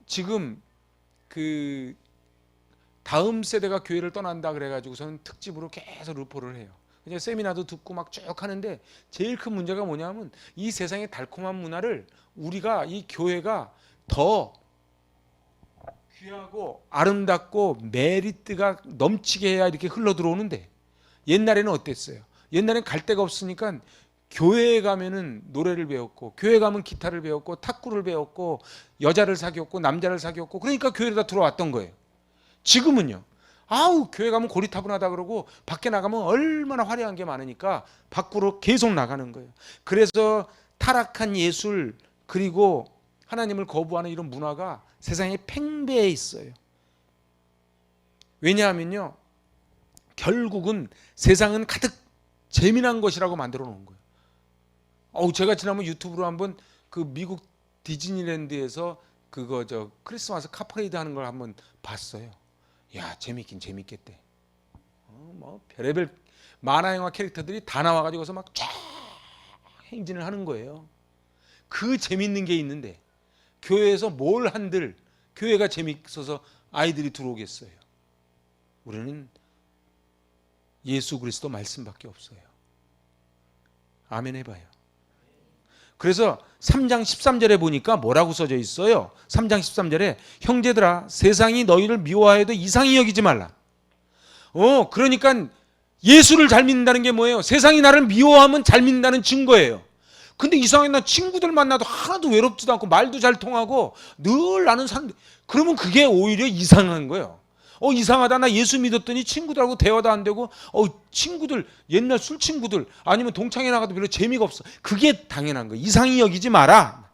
지금 그 다음 세대가 교회를 떠난다 그래가지고서는 특집으로 계속 루포를 해요. 그냥 세미나도 듣고 막 쭉 하는데 제일 큰 문제가 뭐냐면 이 세상의 달콤한 문화를 우리가, 이 교회가 더 귀하고 아름답고 메리트가 넘치게 해야 이렇게 흘러 들어오는데, 옛날에는 어땠어요? 옛날에는 갈 데가 없으니까 교회에 가면은 노래를 배웠고, 교회 가면 기타를 배웠고, 탁구를 배웠고, 여자를 사귀었고, 남자를 사귀었고, 그러니까 교회로 다 들어왔던 거예요. 지금은요, 아우 교회 가면 고리타분하다 그러고 밖에 나가면 얼마나 화려한 게 많으니까 밖으로 계속 나가는 거예요. 그래서 타락한 예술, 그리고 하나님을 거부하는 이런 문화가 세상에 팽배해 있어요. 왜냐하면요, 결국은 세상은 가득 재미난 것이라고 만들어 놓은 거예요. 제가 지난번 유튜브로 한번 그 미국 디즈니랜드에서 그거 크리스마스 카퍼레이드 하는 걸 한번 봤어요. 야, 재밌긴 재밌겠대. 뭐 별의별 만화 영화 캐릭터들이 다 나와가지고서 막 쫙 행진을 하는 거예요. 그 재밌는 게 있는데 교회에서 뭘 한들 교회가 재밌어서 아이들이 들어오겠어요. 우리는 예수 그리스도 말씀밖에 없어요. 아멘 해봐요. 그래서 3장 13절에 보니까 뭐라고 써져 있어요? 3장 13절에 형제들아 세상이 너희를 미워하여도 이상히 여기지 말라. 그러니까 예수를 잘 믿는다는 게 뭐예요? 세상이 나를 미워하면 잘 믿는다는 증거예요. 근데 이상하게 나 친구들 만나도 하나도 외롭지도 않고 말도 잘 통하고 늘 나는 그러면 그게 오히려 이상한 거예요. 이상하다. 나 예수 믿었더니 친구들하고 대화도 안 되고 친구들 옛날 술 친구들 아니면 동창회 나가도 별로 재미가 없어. 그게 당연한 거예요. 이상히 여기지 마라.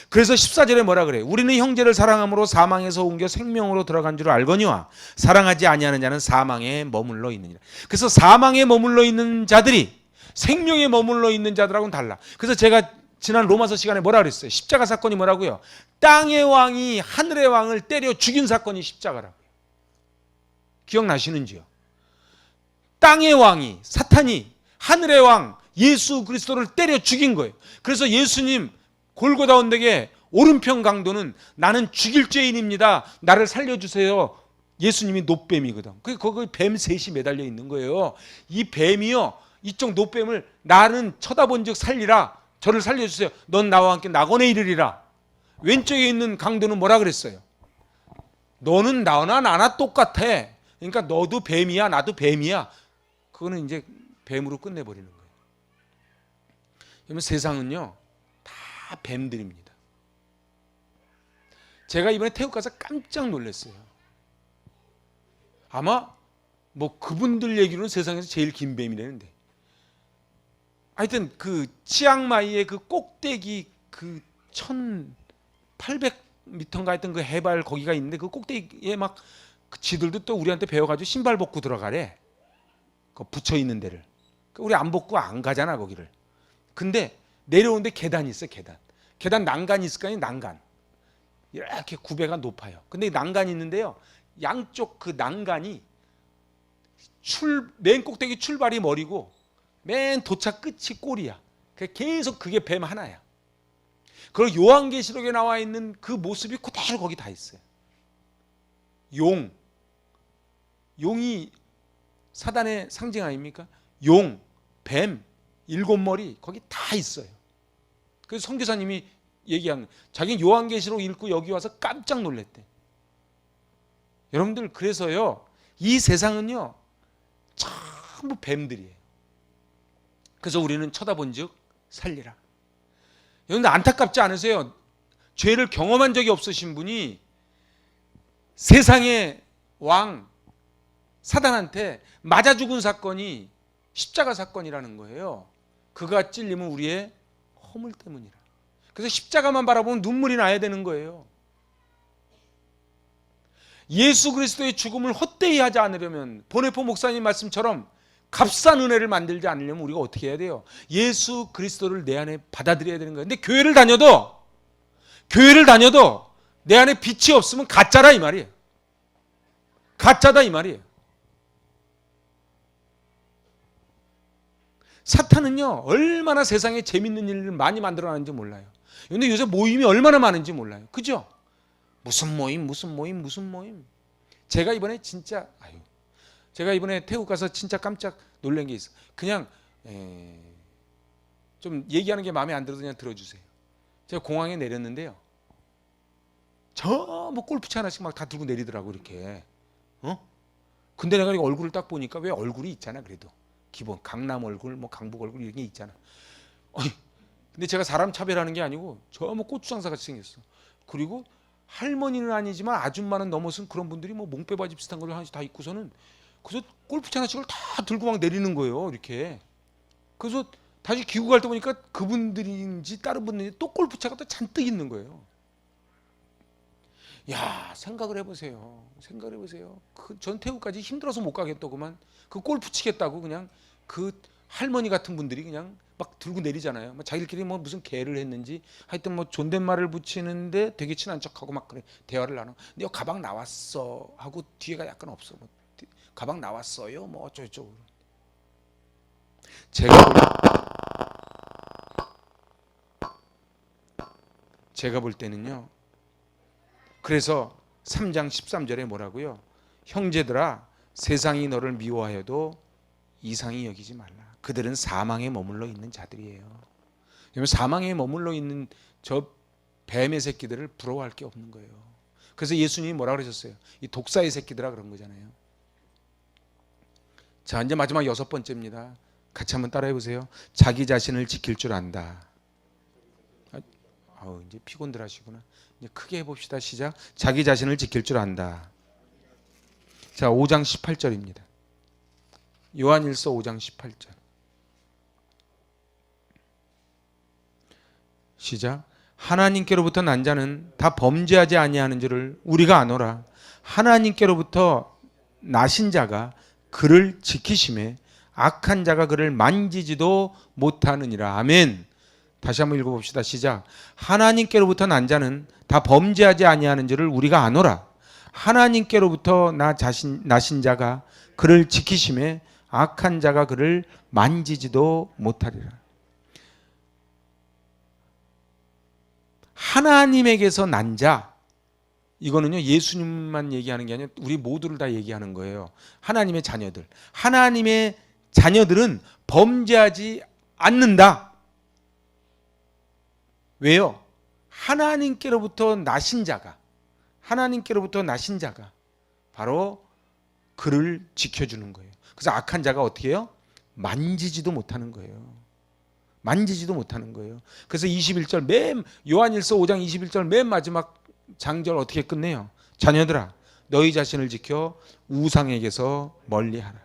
그래서 14절에 뭐라 그래요? 우리는 형제를 사랑함으로 사망에서 옮겨 생명으로 들어간 줄 알거니와 사랑하지 아니하는 자는 사망에 머물러 있느니라. 그래서 사망에 머물러 있는 자들이 생명에 머물러 있는 자들하고는 달라. 그래서 제가 지난 로마서 시간에 뭐라 그랬어요? 십자가 사건이 뭐라고요? 땅의 왕이 하늘의 왕을 때려 죽인 사건이 십자가라고요. 기억나시는지요? 땅의 왕이 사탄이 하늘의 왕 예수 그리스도를 때려 죽인 거예요. 그래서 예수님 골고다 언덕에 오른편 강도는 나는 죽일 죄인입니다. 나를 살려주세요. 예수님이 노뱀이거든. 거기 뱀 셋이 매달려 있는 거예요. 이 뱀이요. 이쪽 노뱀을 나는 쳐다본 즉 살리라. 저를 살려주세요. 넌 나와 함께 낙원에 이르리라. 왼쪽에 있는 강도는 뭐라 그랬어요? 너는 나나 똑같아. 그러니까 너도 뱀이야 나도 뱀이야. 그거는 이제 뱀으로 끝내버리는 거예요. 그러면 세상은요 다 뱀들입니다. 제가 이번에 태국 가서 깜짝 놀랐어요. 아마 뭐 그분들 얘기로는 세상에서 제일 긴 뱀이라는데 하여튼 그 치앙마이의 그 꼭대기 그 1800m인가 하여튼 그 해발 거기가 있는데 그 꼭대기에 막 지들도 또 우리한테 배워가지고 신발 벗고 들어가래. 그 붙여 있는 데를. 우리 안 벗고 안 가잖아 거기를. 근데 내려오는데 계단이 있어. 계단 난간이 있을 거 아니에요. 난간. 이렇게 구배가 높아요. 근데 난간이 있는데요. 양쪽 그 난간이 맨 꼭대기 출발이 머리고 맨 도착 끝이 꼬리야. 계속 그게 뱀 하나야. 그리고 요한계시록에 나와 있는 그 모습이 그대로 거기 다 있어요. 용이 사단의 상징 아닙니까? 용, 뱀, 일곱 머리 거기 다 있어요. 그래서 선교사님이 얘기한 자기 요한계시록 읽고 여기 와서 깜짝 놀랐대. 여러분들 그래서요 이 세상은요 전부 뱀들이에요. 그래서 우리는 쳐다본즉 살리라. 여러분들 안타깝지 않으세요? 죄를 경험한 적이 없으신 분이 세상의 왕 사단한테 맞아 죽은 사건이 십자가 사건이라는 거예요. 그가 찔리면 우리의 허물 때문이라. 그래서 십자가만 바라보면 눈물이 나야 되는 거예요. 예수 그리스도의 죽음을 헛되이 하지 않으려면 보네포 목사님 말씀처럼 값싼 은혜를 만들지 않으려면 우리가 어떻게 해야 돼요? 예수 그리스도를 내 안에 받아들여야 되는 거예요. 근데 교회를 다녀도 내 안에 빛이 없으면 가짜라 이 말이에요. 가짜다 이 말이에요. 사탄은요 얼마나 세상에 재밌는 일을 많이 만들어내는지 몰라요. 근데 요새 모임이 얼마나 많은지 몰라요. 그죠? 무슨 모임. 제가 이번에 태국 가서 진짜 깜짝 놀란 게 있어. 그냥 좀 얘기하는 게 마음에 안 들어서 그냥 들어주세요. 제가 공항에 내렸는데요. 저 뭐 골프채 하나씩 막 다 들고 내리더라고 이렇게. 근데 내가 얼굴을 딱 보니까 왜 얼굴이 있잖아 그래도. 기본 강남 얼굴, 뭐 강북 얼굴 이런 게 있잖아. 근데 제가 사람 차별하는 게 아니고 저 뭐 고추장사 같이 생겼어. 그리고 할머니는 아니지만 아줌마는 넘어선 그런 분들이 뭐 몽빼바지 비슷한 걸 하나씩 다 입고서는 그래서 골프채 하나씩을 다 들고 막 내리는 거예요 이렇게. 그래서 다시 기구 갈 때 보니까 그분들인지 다른 분들인지 또 골프채가 또 잔뜩 있는 거예요. 야 생각을 해보세요. 전 태국까지 힘들어서 못 가겠더구만. 그 골프 치겠다고 그냥 그 할머니 같은 분들이 그냥 막 들고 내리잖아요. 뭐 자기들끼리 뭐 무슨 개를 했는지 하여튼 뭐 존댓말을 붙이는데 되게 친한 척하고 막 그래 대화를 나눠. 근데 가방 나왔어 하고 뒤에가 약간 없어. 뭐 가방 나왔어요. 뭐 어쩌고저쩌고. 제가 볼 때는요. 그래서 3장 13절에 뭐라고요? 형제들아 세상이 너를 미워하여도 이상히 여기지 말라. 그들은 사망에 머물러 있는 자들이에요. 왜냐하면 사망에 머물러 있는 저 뱀의 새끼들을 부러워할 게 없는 거예요. 그래서 예수님이 뭐라 그러셨어요? 이 독사의 새끼들아 그런 거잖아요. 자, 이제 마지막 6번째입니다. 같이 한번 따라해 보세요. 자기 자신을 지킬 줄 안다. 이제 피곤들 하시구나. 이제 크게 해봅시다. 시작. 자기 자신을 지킬 줄 안다. 자, 5장 18절입니다. 요한일서 5장 18절. 시작. 하나님께로부터 난 자는 다 범죄하지 아니하는 줄을 우리가 아노라. 하나님께로부터 나신 자가 그를 지키심에 악한 자가 그를 만지지도 못하느니라. 아멘. 다시 한번 읽어봅시다. 시작. 하나님께로부터 난 자는 다 범죄하지 아니하는 줄을 우리가 아노라. 하나님께로부터 나신 자가 그를 지키심에 악한 자가 그를 만지지도 못하리라. 하나님에게서 난 자, 이거는요 예수님만 얘기하는 게 아니라 우리 모두를 다 얘기하는 거예요. 하나님의 자녀들, 하나님의 자녀들은 범죄하지 않는다. 왜요? 하나님께로부터 나신 자가 바로 그를 지켜주는 거예요. 그래서 악한 자가 어떻게 해요? 만지지도 못하는 거예요. 그래서 21절 요한일서 5장 21절 맨 마지막 장절 어떻게 끝내요? 자녀들아 너희 자신을 지켜 우상에게서 멀리하라.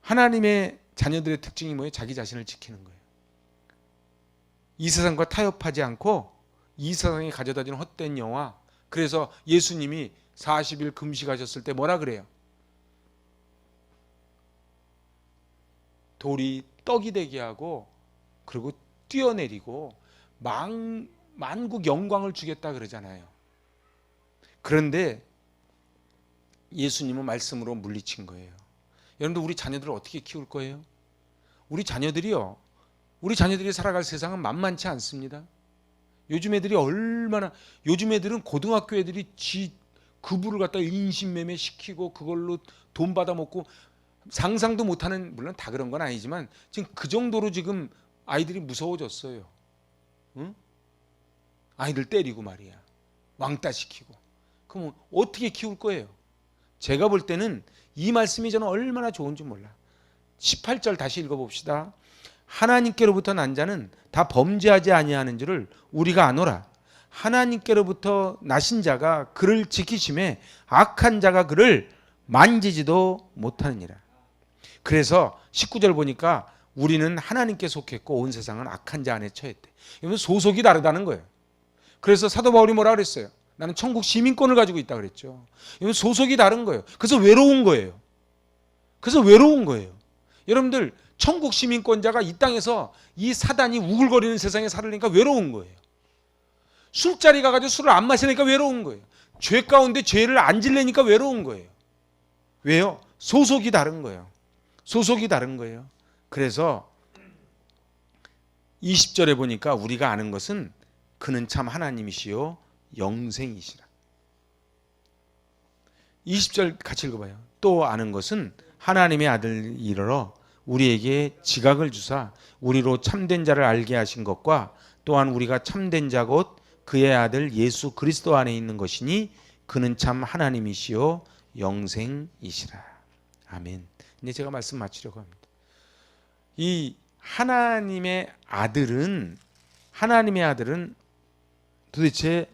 하나님의 자녀들의 특징이 뭐예요? 자기 자신을 지키는 거예요. 이 세상과 타협하지 않고 이 세상에 가져다주는 헛된 영화. 그래서 예수님이 40일 금식하셨을 때 뭐라 그래요? 돌이 떡이 되게 하고 그리고 뛰어내리고 만국 영광을 주겠다 그러잖아요. 그런데 예수님은 말씀으로 물리친 거예요. 여러분들 우리 자녀들을 어떻게 키울 거예요? 우리 자녀들이 살아갈 세상은 만만치 않습니다. 요즘 애들은 고등학교 애들이 그부를 갖다 인신매매 시키고 그걸로 돈 받아먹고 상상도 못하는, 물론 다 그런 건 아니지만 지금 그 정도로 지금 아이들이 무서워졌어요. 응? 아이들 때리고 말이야. 왕따 시키고. 그럼 어떻게 키울 거예요? 제가 볼 때는 이 말씀이 저는 얼마나 좋은지 몰라. 18절 다시 읽어봅시다. 하나님께로부터 난 자는 다 범죄하지 아니하는 줄을 우리가 아노라. 하나님께로부터 나신 자가 그를 지키심에 악한 자가 그를 만지지도 못하느니라. 그래서 19절 보니까 우리는 하나님께 속했고 온 세상은 악한 자 안에 처했대. 이건 소속이 다르다는 거예요. 그래서 사도 바울이 뭐라 그랬어요? 나는 천국 시민권을 가지고 있다 그랬죠. 이건 소속이 다른 거예요. 그래서 외로운 거예요. 여러분들 천국 시민권자가 이 땅에서 이 사단이 우글거리는 세상에 살으니까 외로운 거예요. 술자리 가가지고 술을 안 마시니까 외로운 거예요. 죄 가운데 죄를 안 질래니까 외로운 거예요. 왜요? 소속이 다른 거예요. 그래서 20절에 보니까 우리가 아는 것은 그는 참 하나님이시요 영생이시라. 20절 같이 읽어봐요. 또 아는 것은 하나님의 아들이러 우리에게 지각을 주사 우리로 참된 자를 알게 하신 것과 또한 우리가 참된 자 곧 그의 아들 예수 그리스도 안에 있는 것이니 그는 참 하나님이시요 영생이시라. 아멘. 이제 제가 말씀 마치려고 합니다. 이 하나님의 아들은 도대체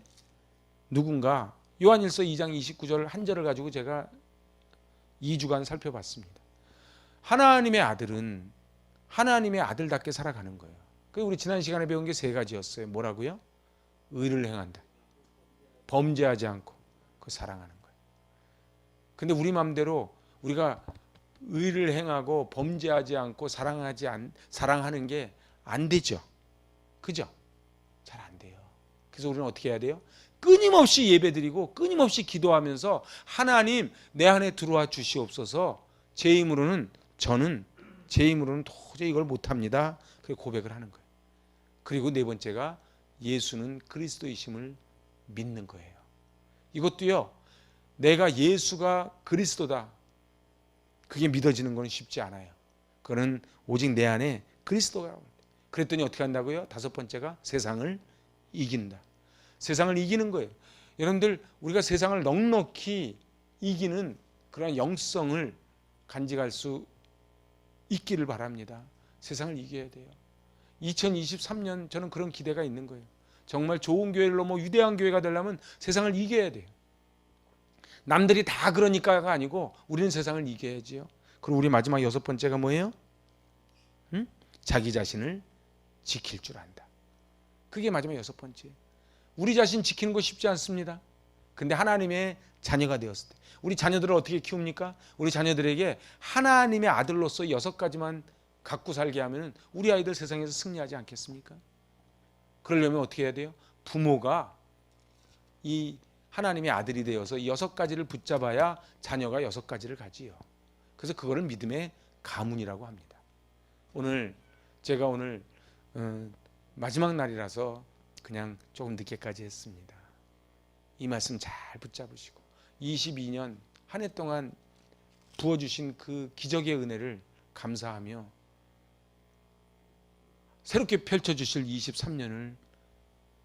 누군가? 요한일서 2장 29절 한 절을 가지고 제가 2주간 살펴봤습니다. 하나님의 아들은 하나님의 아들답게 살아가는 거예요. 우리 지난 시간에 배운 게 3가지였어요. 뭐라고요? 의를 행한다. 범죄하지 않고 사랑하는 거예요. 근데 우리 마음대로 우리가 의를 행하고 범죄하지 않고 사랑하는 게 안 되죠. 그죠? 잘 안 돼요. 그래서 우리는 어떻게 해야 돼요? 끊임없이 예배드리고 끊임없이 기도하면서 하나님 내 안에 들어와 주시옵소서. 저는 제 힘으로는 도저히 이걸 못합니다. 그렇게 고백을 하는 거예요. 그리고 네 번째가 예수는 그리스도이심을 믿는 거예요. 이것도요, 내가 예수가 그리스도다, 그게 믿어지는 건 쉽지 않아요. 그거는 오직 내 안에 그리스도가. 그랬더니 어떻게 한다고요? 다섯 번째가 세상을 이긴다. 세상을 이기는 거예요. 여러분들, 우리가 세상을 넉넉히 이기는 그런 영성을 간직할 수 있기를 바랍니다. 세상을 이겨야 돼요. 2023년 저는 그런 기대가 있는 거예요. 정말 좋은 교회로 위대한 교회가 되려면 세상을 이겨야 돼요. 남들이 다 그러니까가 아니고 우리는 세상을 이겨야지요. 그리고 우리 마지막 여섯 번째가 뭐예요? 자기 자신을 지킬 줄 안다. 그게 마지막 여섯 번째. 우리 자신 지키는 거 쉽지 않습니다. 근데 하나님의 자녀가 되었을 때 우리 자녀들을 어떻게 키웁니까? 우리 자녀들에게 하나님의 아들로서 여섯 가지만 갖고 살게 하면 우리 아이들 세상에서 승리하지 않겠습니까? 그러려면 어떻게 해야 돼요? 부모가 이 하나님의 아들이 되어서 여섯 가지를 붙잡아야 자녀가 여섯 가지를 가지요. 그래서 그거를 믿음의 가문이라고 합니다. 제가 오늘 마지막 날이라서 그냥 조금 늦게까지 했습니다. 이 말씀 잘 붙잡으시고 22년 한 해 동안 부어주신 그 기적의 은혜를 감사하며 새롭게 펼쳐주실 23년을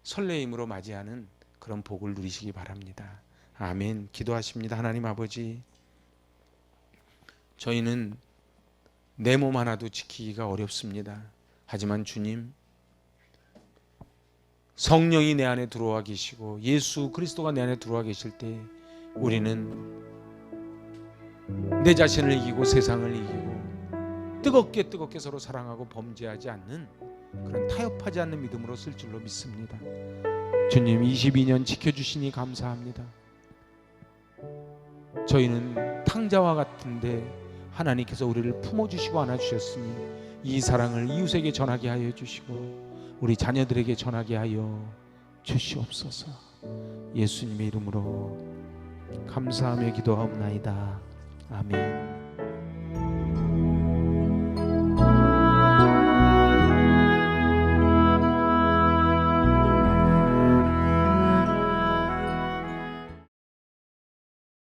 설레임으로 맞이하는 그런 복을 누리시기 바랍니다. 아멘. 기도하십니다. 하나님 아버지, 저희는 내 몸 하나도 지키기가 어렵습니다. 하지만 주님, 성령이 내 안에 들어와 계시고 예수 그리스도가 내 안에 들어와 계실 때 우리는 내 자신을 이기고 세상을 이기고 뜨겁게 서로 사랑하고 범죄하지 않는 그런 타협하지 않는 믿음으로 쓸 줄로 믿습니다. 주님, 22년 지켜주시니 감사합니다. 저희는 탕자와 같은데 하나님께서 우리를 품어주시고 안아주셨으니 이 사랑을 이웃에게 전하게 하여 주시고 우리 자녀들에게 전하게 하여 주시옵소서. 예수님의 이름으로 감사하며 기도하옵나이다. 아멘.